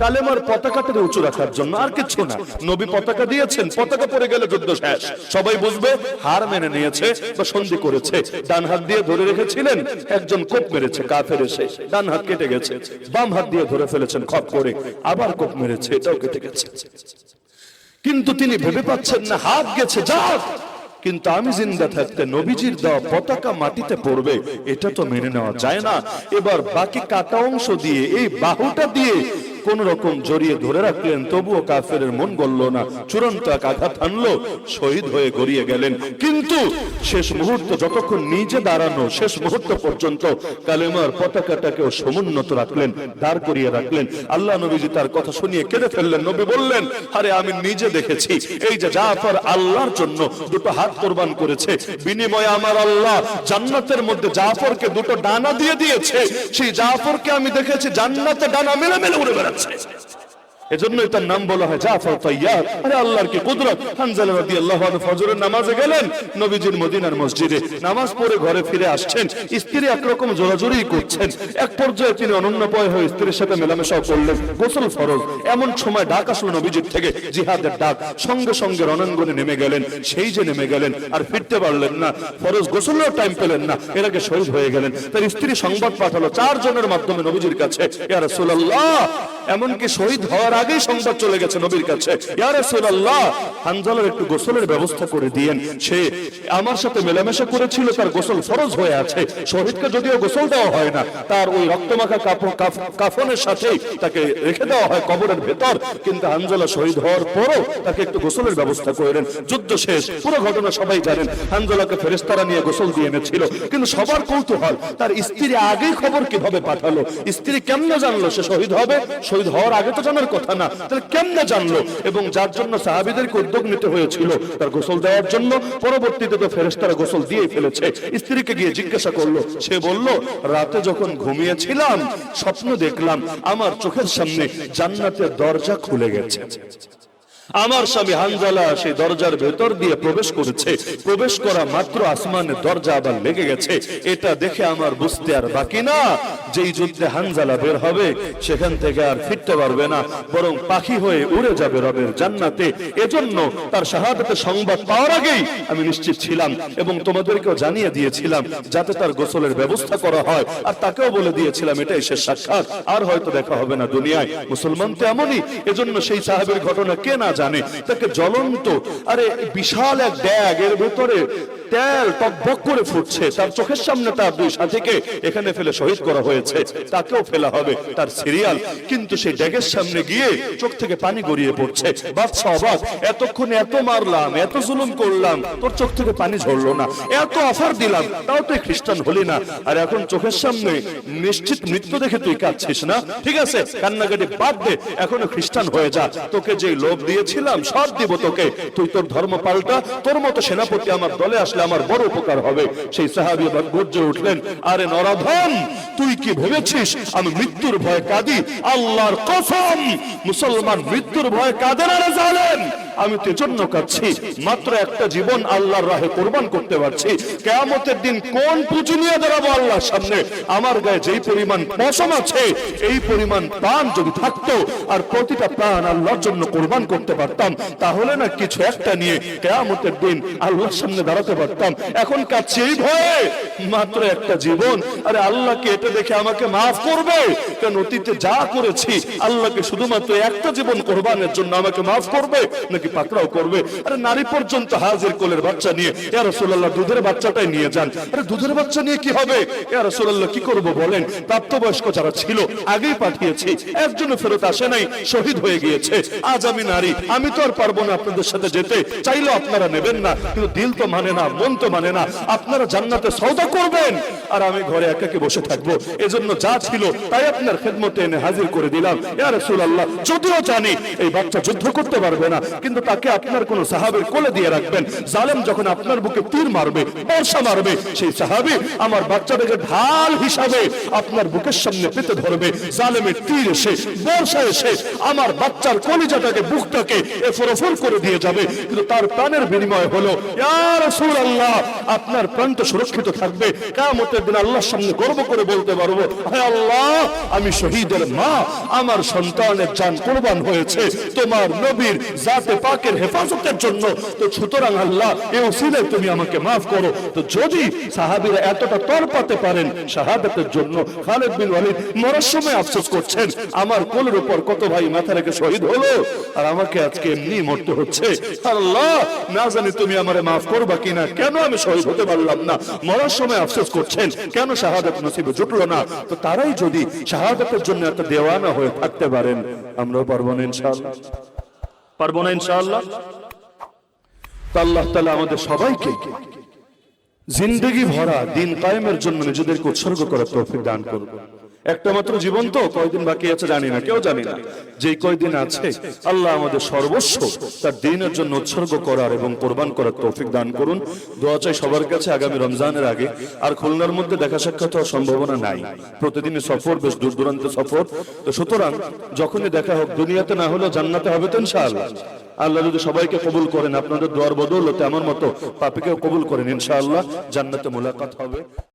কালেমার পতাকাটাকে উঁচু রাখার জন্য, আর কিছু না। নবী পতাকা দিয়েছেন, পতাকা পড়ে গেলে যুদ্ধ শেষ, সবাই বুঝবে হার মেনে নিয়েছে বা সন্ধি করেছে। ডান হাত দিয়ে ধরে রেখেছিলেন, একজন কোপ মেরেছে কাফের এসে, ডান হাত কেটে গেছে। বাম হাত দিয়ে ধরে ফেলেছেন খপ করে, আবার কোপ মেরেছে, এটাও কেটে গেছে। কিন্তু তিনি ভেবে পাচ্ছেন না, হাত গেছে যাক, কিন্তু আমি জিন্দা থাকতে নবীজির দেওয়া পতাকা মাটিতে পড়বে, এটা তো মেনে নেওয়া যায় না। এবার বাকি কাটা অংশ দিয়ে, এই বাহুটা দিয়ে কোন রকম জড়িয়ে ধরে রাখলেন, তবুও কাফেরের মন গলল না। চূড়ান্ত এক আঘাত হানলো, শহীদ হয়ে গড়িয়ে গেলেন। কিন্তু শেষ মুহূর্ত, যতক্ষণ নিজে দাঁড়ানো, শেষ মুহূর্ত পর্যন্ত কালেমার পতাকাটাকেও সমুন্নত রাখলেন, দাঁড় করিয়ে রাখলেন। আল্লাহ নবীজি তার কথা শুনিয়ে কেঁদে ফেললেন। নবী বললেন, আরে আমি নিজে দেখেছি, এই যে জাফর আল্লাহর জন্য দুটো হাত কোরবান করেছে, বিনিময়ে আমার আল্লাহ জান্নাতের মধ্যে জাফরকে দুটো ডানা দিয়ে দিয়েছে। সেই জাফরকে আমি দেখেছি জান্নাতে ডানা মেলে মেলে উড়ে বেড়াচ্ছে। এজন্যই তার নাম বলা হয় জাফর তাইয়ার। আরে আল্লাহর কি কুদরত! হানজালা রাদিয়াল্লাহু আনহু ফজরের নামাজে গেলেন, নবীজির মদিনার মসজিদে নামাজ পড়ে ঘরে ফিরে আসছেন, স্ত্রী একরকম জোরাজোরি করছেন। এক পর্যায়ে তিনি অনন্যপয় হয়ে স্ত্রীর সাথে মেলামেশা করলেন। গোসল ফরজ, এমন সময় ডাক আসলো নবীজির থেকে, জিহাদের ডাক। সঙ্গে সঙ্গে রণাঙ্গনে নেমে গেলেন। সেই যে নেমে গেলেন, আর ফিরতে পারলেন না, ফরজ গোসলের টাইম পেলেন না, এর আগে শহীদ হয়ে গেলেন। তার স্ত্রী সংবাদ পাঠালো 4 জনের মাধ্যমে নবীজির কাছে, ইয়া রাসূলুল্লাহ, এমনকি শহীদ হওয়ার আগেই সংবাদ চলে গেছে নবীর কাছে, ইয়া রাসূলুল্লাহ, হানজালার একটু গোসলের ব্যবস্থা করে দিয়েন। সে আমার সাথে মেলামেশা করেছিল, তার গোসল ফরজ হয়ে আছে। শহীদকে যদিও গোসল দেওয়া হয় না, তার ওই রক্তমাখা কাফনের সাথেই তাকে রেখে দেওয়া হয় কবরের ভেতর, কিন্তু হানজালা শহীদ হওয়ার পরও তাকে একটু গোসলের ব্যবস্থা করেন। যুদ্ধ শেষ, পুরো ঘটনা সবাই জানেন। হানজালাকে ফেরেশতারা নিয়ে গোসল দিয়ে এনেছিল, কিন্তু সবার কৌতূহল তার স্ত্রী আগেই খবর কিভাবে পাঠালো, স্ত্রী কেমনে জানলো সে শহীদ হবে? শহীদ হওয়ার আগে তো জানার কথা না, তাহলে কেমনে জানলো? এবং যার জন্য সাহাবীদেরকে উদ্যোগ নিতে হয়েছিল তার গোসল দেওয়ার জন্য, পরবর্তীতে তো ফেরেশতারা গোসল দিয়ে ফেলেছে। স্ত্রীকে গিয়ে জিজ্ঞাসা করলো, সে বলল, রাতে যখন ঘুমিয়েছিলাম স্বপ্ন দেখলাম আমার চোখের সামনে জান্নাতের দরজা খুলে গেছে। আমার স্বামী হানজালা সেই দরজার ভেতর দিয়ে প্রবেশ করেছে, প্রবেশ করা মাত্র আসমানের দরজা আবার লেগে গেছে। এটা দেখে আমার বুঝতে আর বাকি না, যেই যুদ্ধে হানজালা বের হবে সেখান থেকে আর ফিরতে পারবে না, বরং পাখি হয়ে উড়ে যাবে রবের জান্নাতে। এজন্য তার শাহাদাতের সংবাদ পাওয়ার আগেই আমি নিশ্চিত ছিলাম এবং তোমাদেরকেও জানিয়ে দিয়েছিলাম যাতে তার গোসলের ব্যবস্থা করা হয়, আর তাকেও বলে দিয়েছিলাম এটাই শেষ সাক্ষাৎ, আর হয়তো দেখা হবে না দুনিয়ায়। মুসলমান তো এমনই, এজন্য সেই সাহাবীর ঘটনা কে না জানে। তাকে জ্বলন্ত, আরে বিশাল এক ব্যাগ, এর ভেতরে তেল টকবক করে ফুটছে, তার চোখের সামনে তার 2 সাথীকে এখানে ফেলে শহীদ করা হয়েছে, তাকেও ফেলা হবে, তার সিরিয়াল। কিন্তু সেই ড্যাগের সামনে গিয়ে চোখ থেকে পানি গড়িয়ে পড়ছে। বাদশা অবাক, এতক্ষণ এত মারলাম, এত জুলুম করলাম, তোর চোখ থেকে পানি ঝরলো না, এত অফার দিলাম, তাও তুই খ্রিস্টান হলি না, আর এখন চোখের সামনে নিশ্চিত মৃত্যু দেখে তুই কাঁদছিস না? ঠিক আছে, কান্নাকাটি বাদ দে, এখনো খ্রিস্টান হয়ে যা, তোকে যে লোভ দিয়েছিলাম সব দিব তোকে, তুই তোর ধর্ম পাল্টা, তোর মতো সেনাপতি আমার দলে আসলে আমার বড় উপকার হবে। সেই সাহাবী গর্জে উঠলেন, আরে নরাধম, তুই কি ভেবেছিস আমি মৃত্যুর ভয়ে কাঁদি? আল্লাহর কসম, মুসলমান মৃত্যুর ভয়ে কাঁদে না রে জালেম। আমি তো জন্য কাঁদছি, মাত্র একটা জীবন আল্লাহর রাহে কোরবান করতে পারছি। কিয়ামতের দিন কোন পুঁজি নিয়ে দাঁড়াবো আল্লাহর সামনে? আমার গায়ে যেই পরিমাণ পশম আছে, এই পরিমাণ প্রাণ যদি থাকতো আর প্রতিটা প্রাণ আল্লাহর জন্য কোরবান করতে পারতাম, তাহলে না কিছু একটা নিয়ে কিয়ামতের দিন আল্লাহর সামনে দাঁড়াতে পারতাম। এখন কাছে এই ভয়ে, মাত্র একটা জীবন, আরে আল্লাহকে এটা দেখে আমাকে মাফ করবে? কারণ অতীতে যা করেছি, আল্লাহকে শুধুমাত্র একটা জীবন কোরবানের জন্য আমাকে মাফ করবে নাকি পাকড়াও করবে? আরে নারী পর্যন্ত হাজির কোলের বাচ্চা নিয়ে, ইয়া রাসূলুল্লাহ দুধের বাচ্চাটাই নিয়ে যান। আরে দুধের বাচ্চা নিয়ে কি হবে? ইয়া রাসূলুল্লাহ কি করব বলেন? প্রাপ্তবয়স্ক যারা ছিল আগেই পাঠিয়েছি, একজনও ফেরত আসে নাই, শহীদ হয়ে গিয়েছে। আজ আমি নারী, আমি তো আর পারবো না আপনাদের সাথে যেতে, চাইলেও আপনারা নেবেন না, কিন্তু দিল তো মানে না, মন তো মানে না। আপনারা জান্নাতে সওদা করবেন আর আমি ঘরে একাকে বসে থাকবো। এজন্য যা ছিল তাই আপনার খেদমতে এনে হাজির করে দিলাম। ইয়া রাসূলুল্লাহ, যদিও জানি এই বাচ্চা যুদ্ধ করতে পারবে না, কিন্তু তাকে আপনার কোন সাহাবীর কোলে দিয়ে রাখবেন। জালেম যখন আপনার বুকে তীর মারবে, বর্ষা মারবে, সেই সাহাবী আমার বাচ্চাটাকে ঢাল হিসাবে আপনার বুকের সামনে পেতে ধরবে। জালেমের তীর এসে, বর্ষা এসে আমার বাচ্চার কলিজাটাকে, বুকটাকে এফরফর করে দিয়ে যাবে, কিন্তু তার প্রাণের বিনিময় হলো ইয়া রাসূলুল্লাহ আপনার প্রাণ তো সুরক্ষিত থাকবে। কিয়ামতের দিন আল্লাহর সামনে গর্ব করে বলতে পারবো, হে আল্লাহ, আমি শহীদের মা, আমার সন্তানের জান কুরবান হয়েছে তোমার নবীর জাতে পাকের হেফাজতের জন্য। তো সুতরাং আল্লাহ, এই ওসিলায় তুমি আমাকে মাফ করো। তো যদি সাহাবীরা এতটা তরপাতে পারেন শাহাদাতের জন্য, খালিদ বিন ওয়ালিদ মরার সময় আফসোস করছেন, আমার কোলের উপর কত ভাই মাথা রেখে শহীদ হলো, আর আমাকে আজকে এমনি মরতে হচ্ছে। আল্লাহ, না জানি তুমি আমারে মাফ করবা কিনা, কেন আমি শহীদ হতে পারলাম না? মরার সময় আফসোস করছেন, কেন শাহাদাত নসিবে জুটলো না? তো তারাই যদি শাহাদাতের জন্য এত দেওয়ানা হয়ে থাকতে পারেন, আমরাও পারবো না ইনশাআল্লাহ? পারবো না ইনশাআল্লাহ? আল্লাহ তাআলা আমাদের সবাইকে জিন্দেগি ভরা দিন কায়েমের জন্য নিজেদেরকে উৎসর্গ করার তৌফিক দান করুন। একটা মাত্র জীবন তো, কয়দিন বাকি আছে জানি না, কেউ জানি না। যেই কয়দিন আছে আল্লাহ আমাদের সর্বস্ব তার দ্বীনের জন্য উৎসর্গ করার এবং কোরবান করার তৌফিক দান করুন। দোয়া চাই সবার কাছে আগামী রমজানের আগে। আর খুলনার মধ্যে দেখা সাক্ষাৎ হওয়ার সম্ভাবনা নাই, প্রতিদিনই সফর, বেশ দূর দূরান্ত সফর। তো সুতরাং যখনই দেখা হোক, দুনিয়াতে না হলেও জান্নাতে হবে তো ইনশাআল্লাহ। আল্লাহ যদি সবাইকে কবুল করেন, আপনাদের দোয়ার বদৌলতে আমার মতো পাপীকেও কবুল করেন, ইনশাআল্লাহ জান্নাতে মুলাকাত হবে।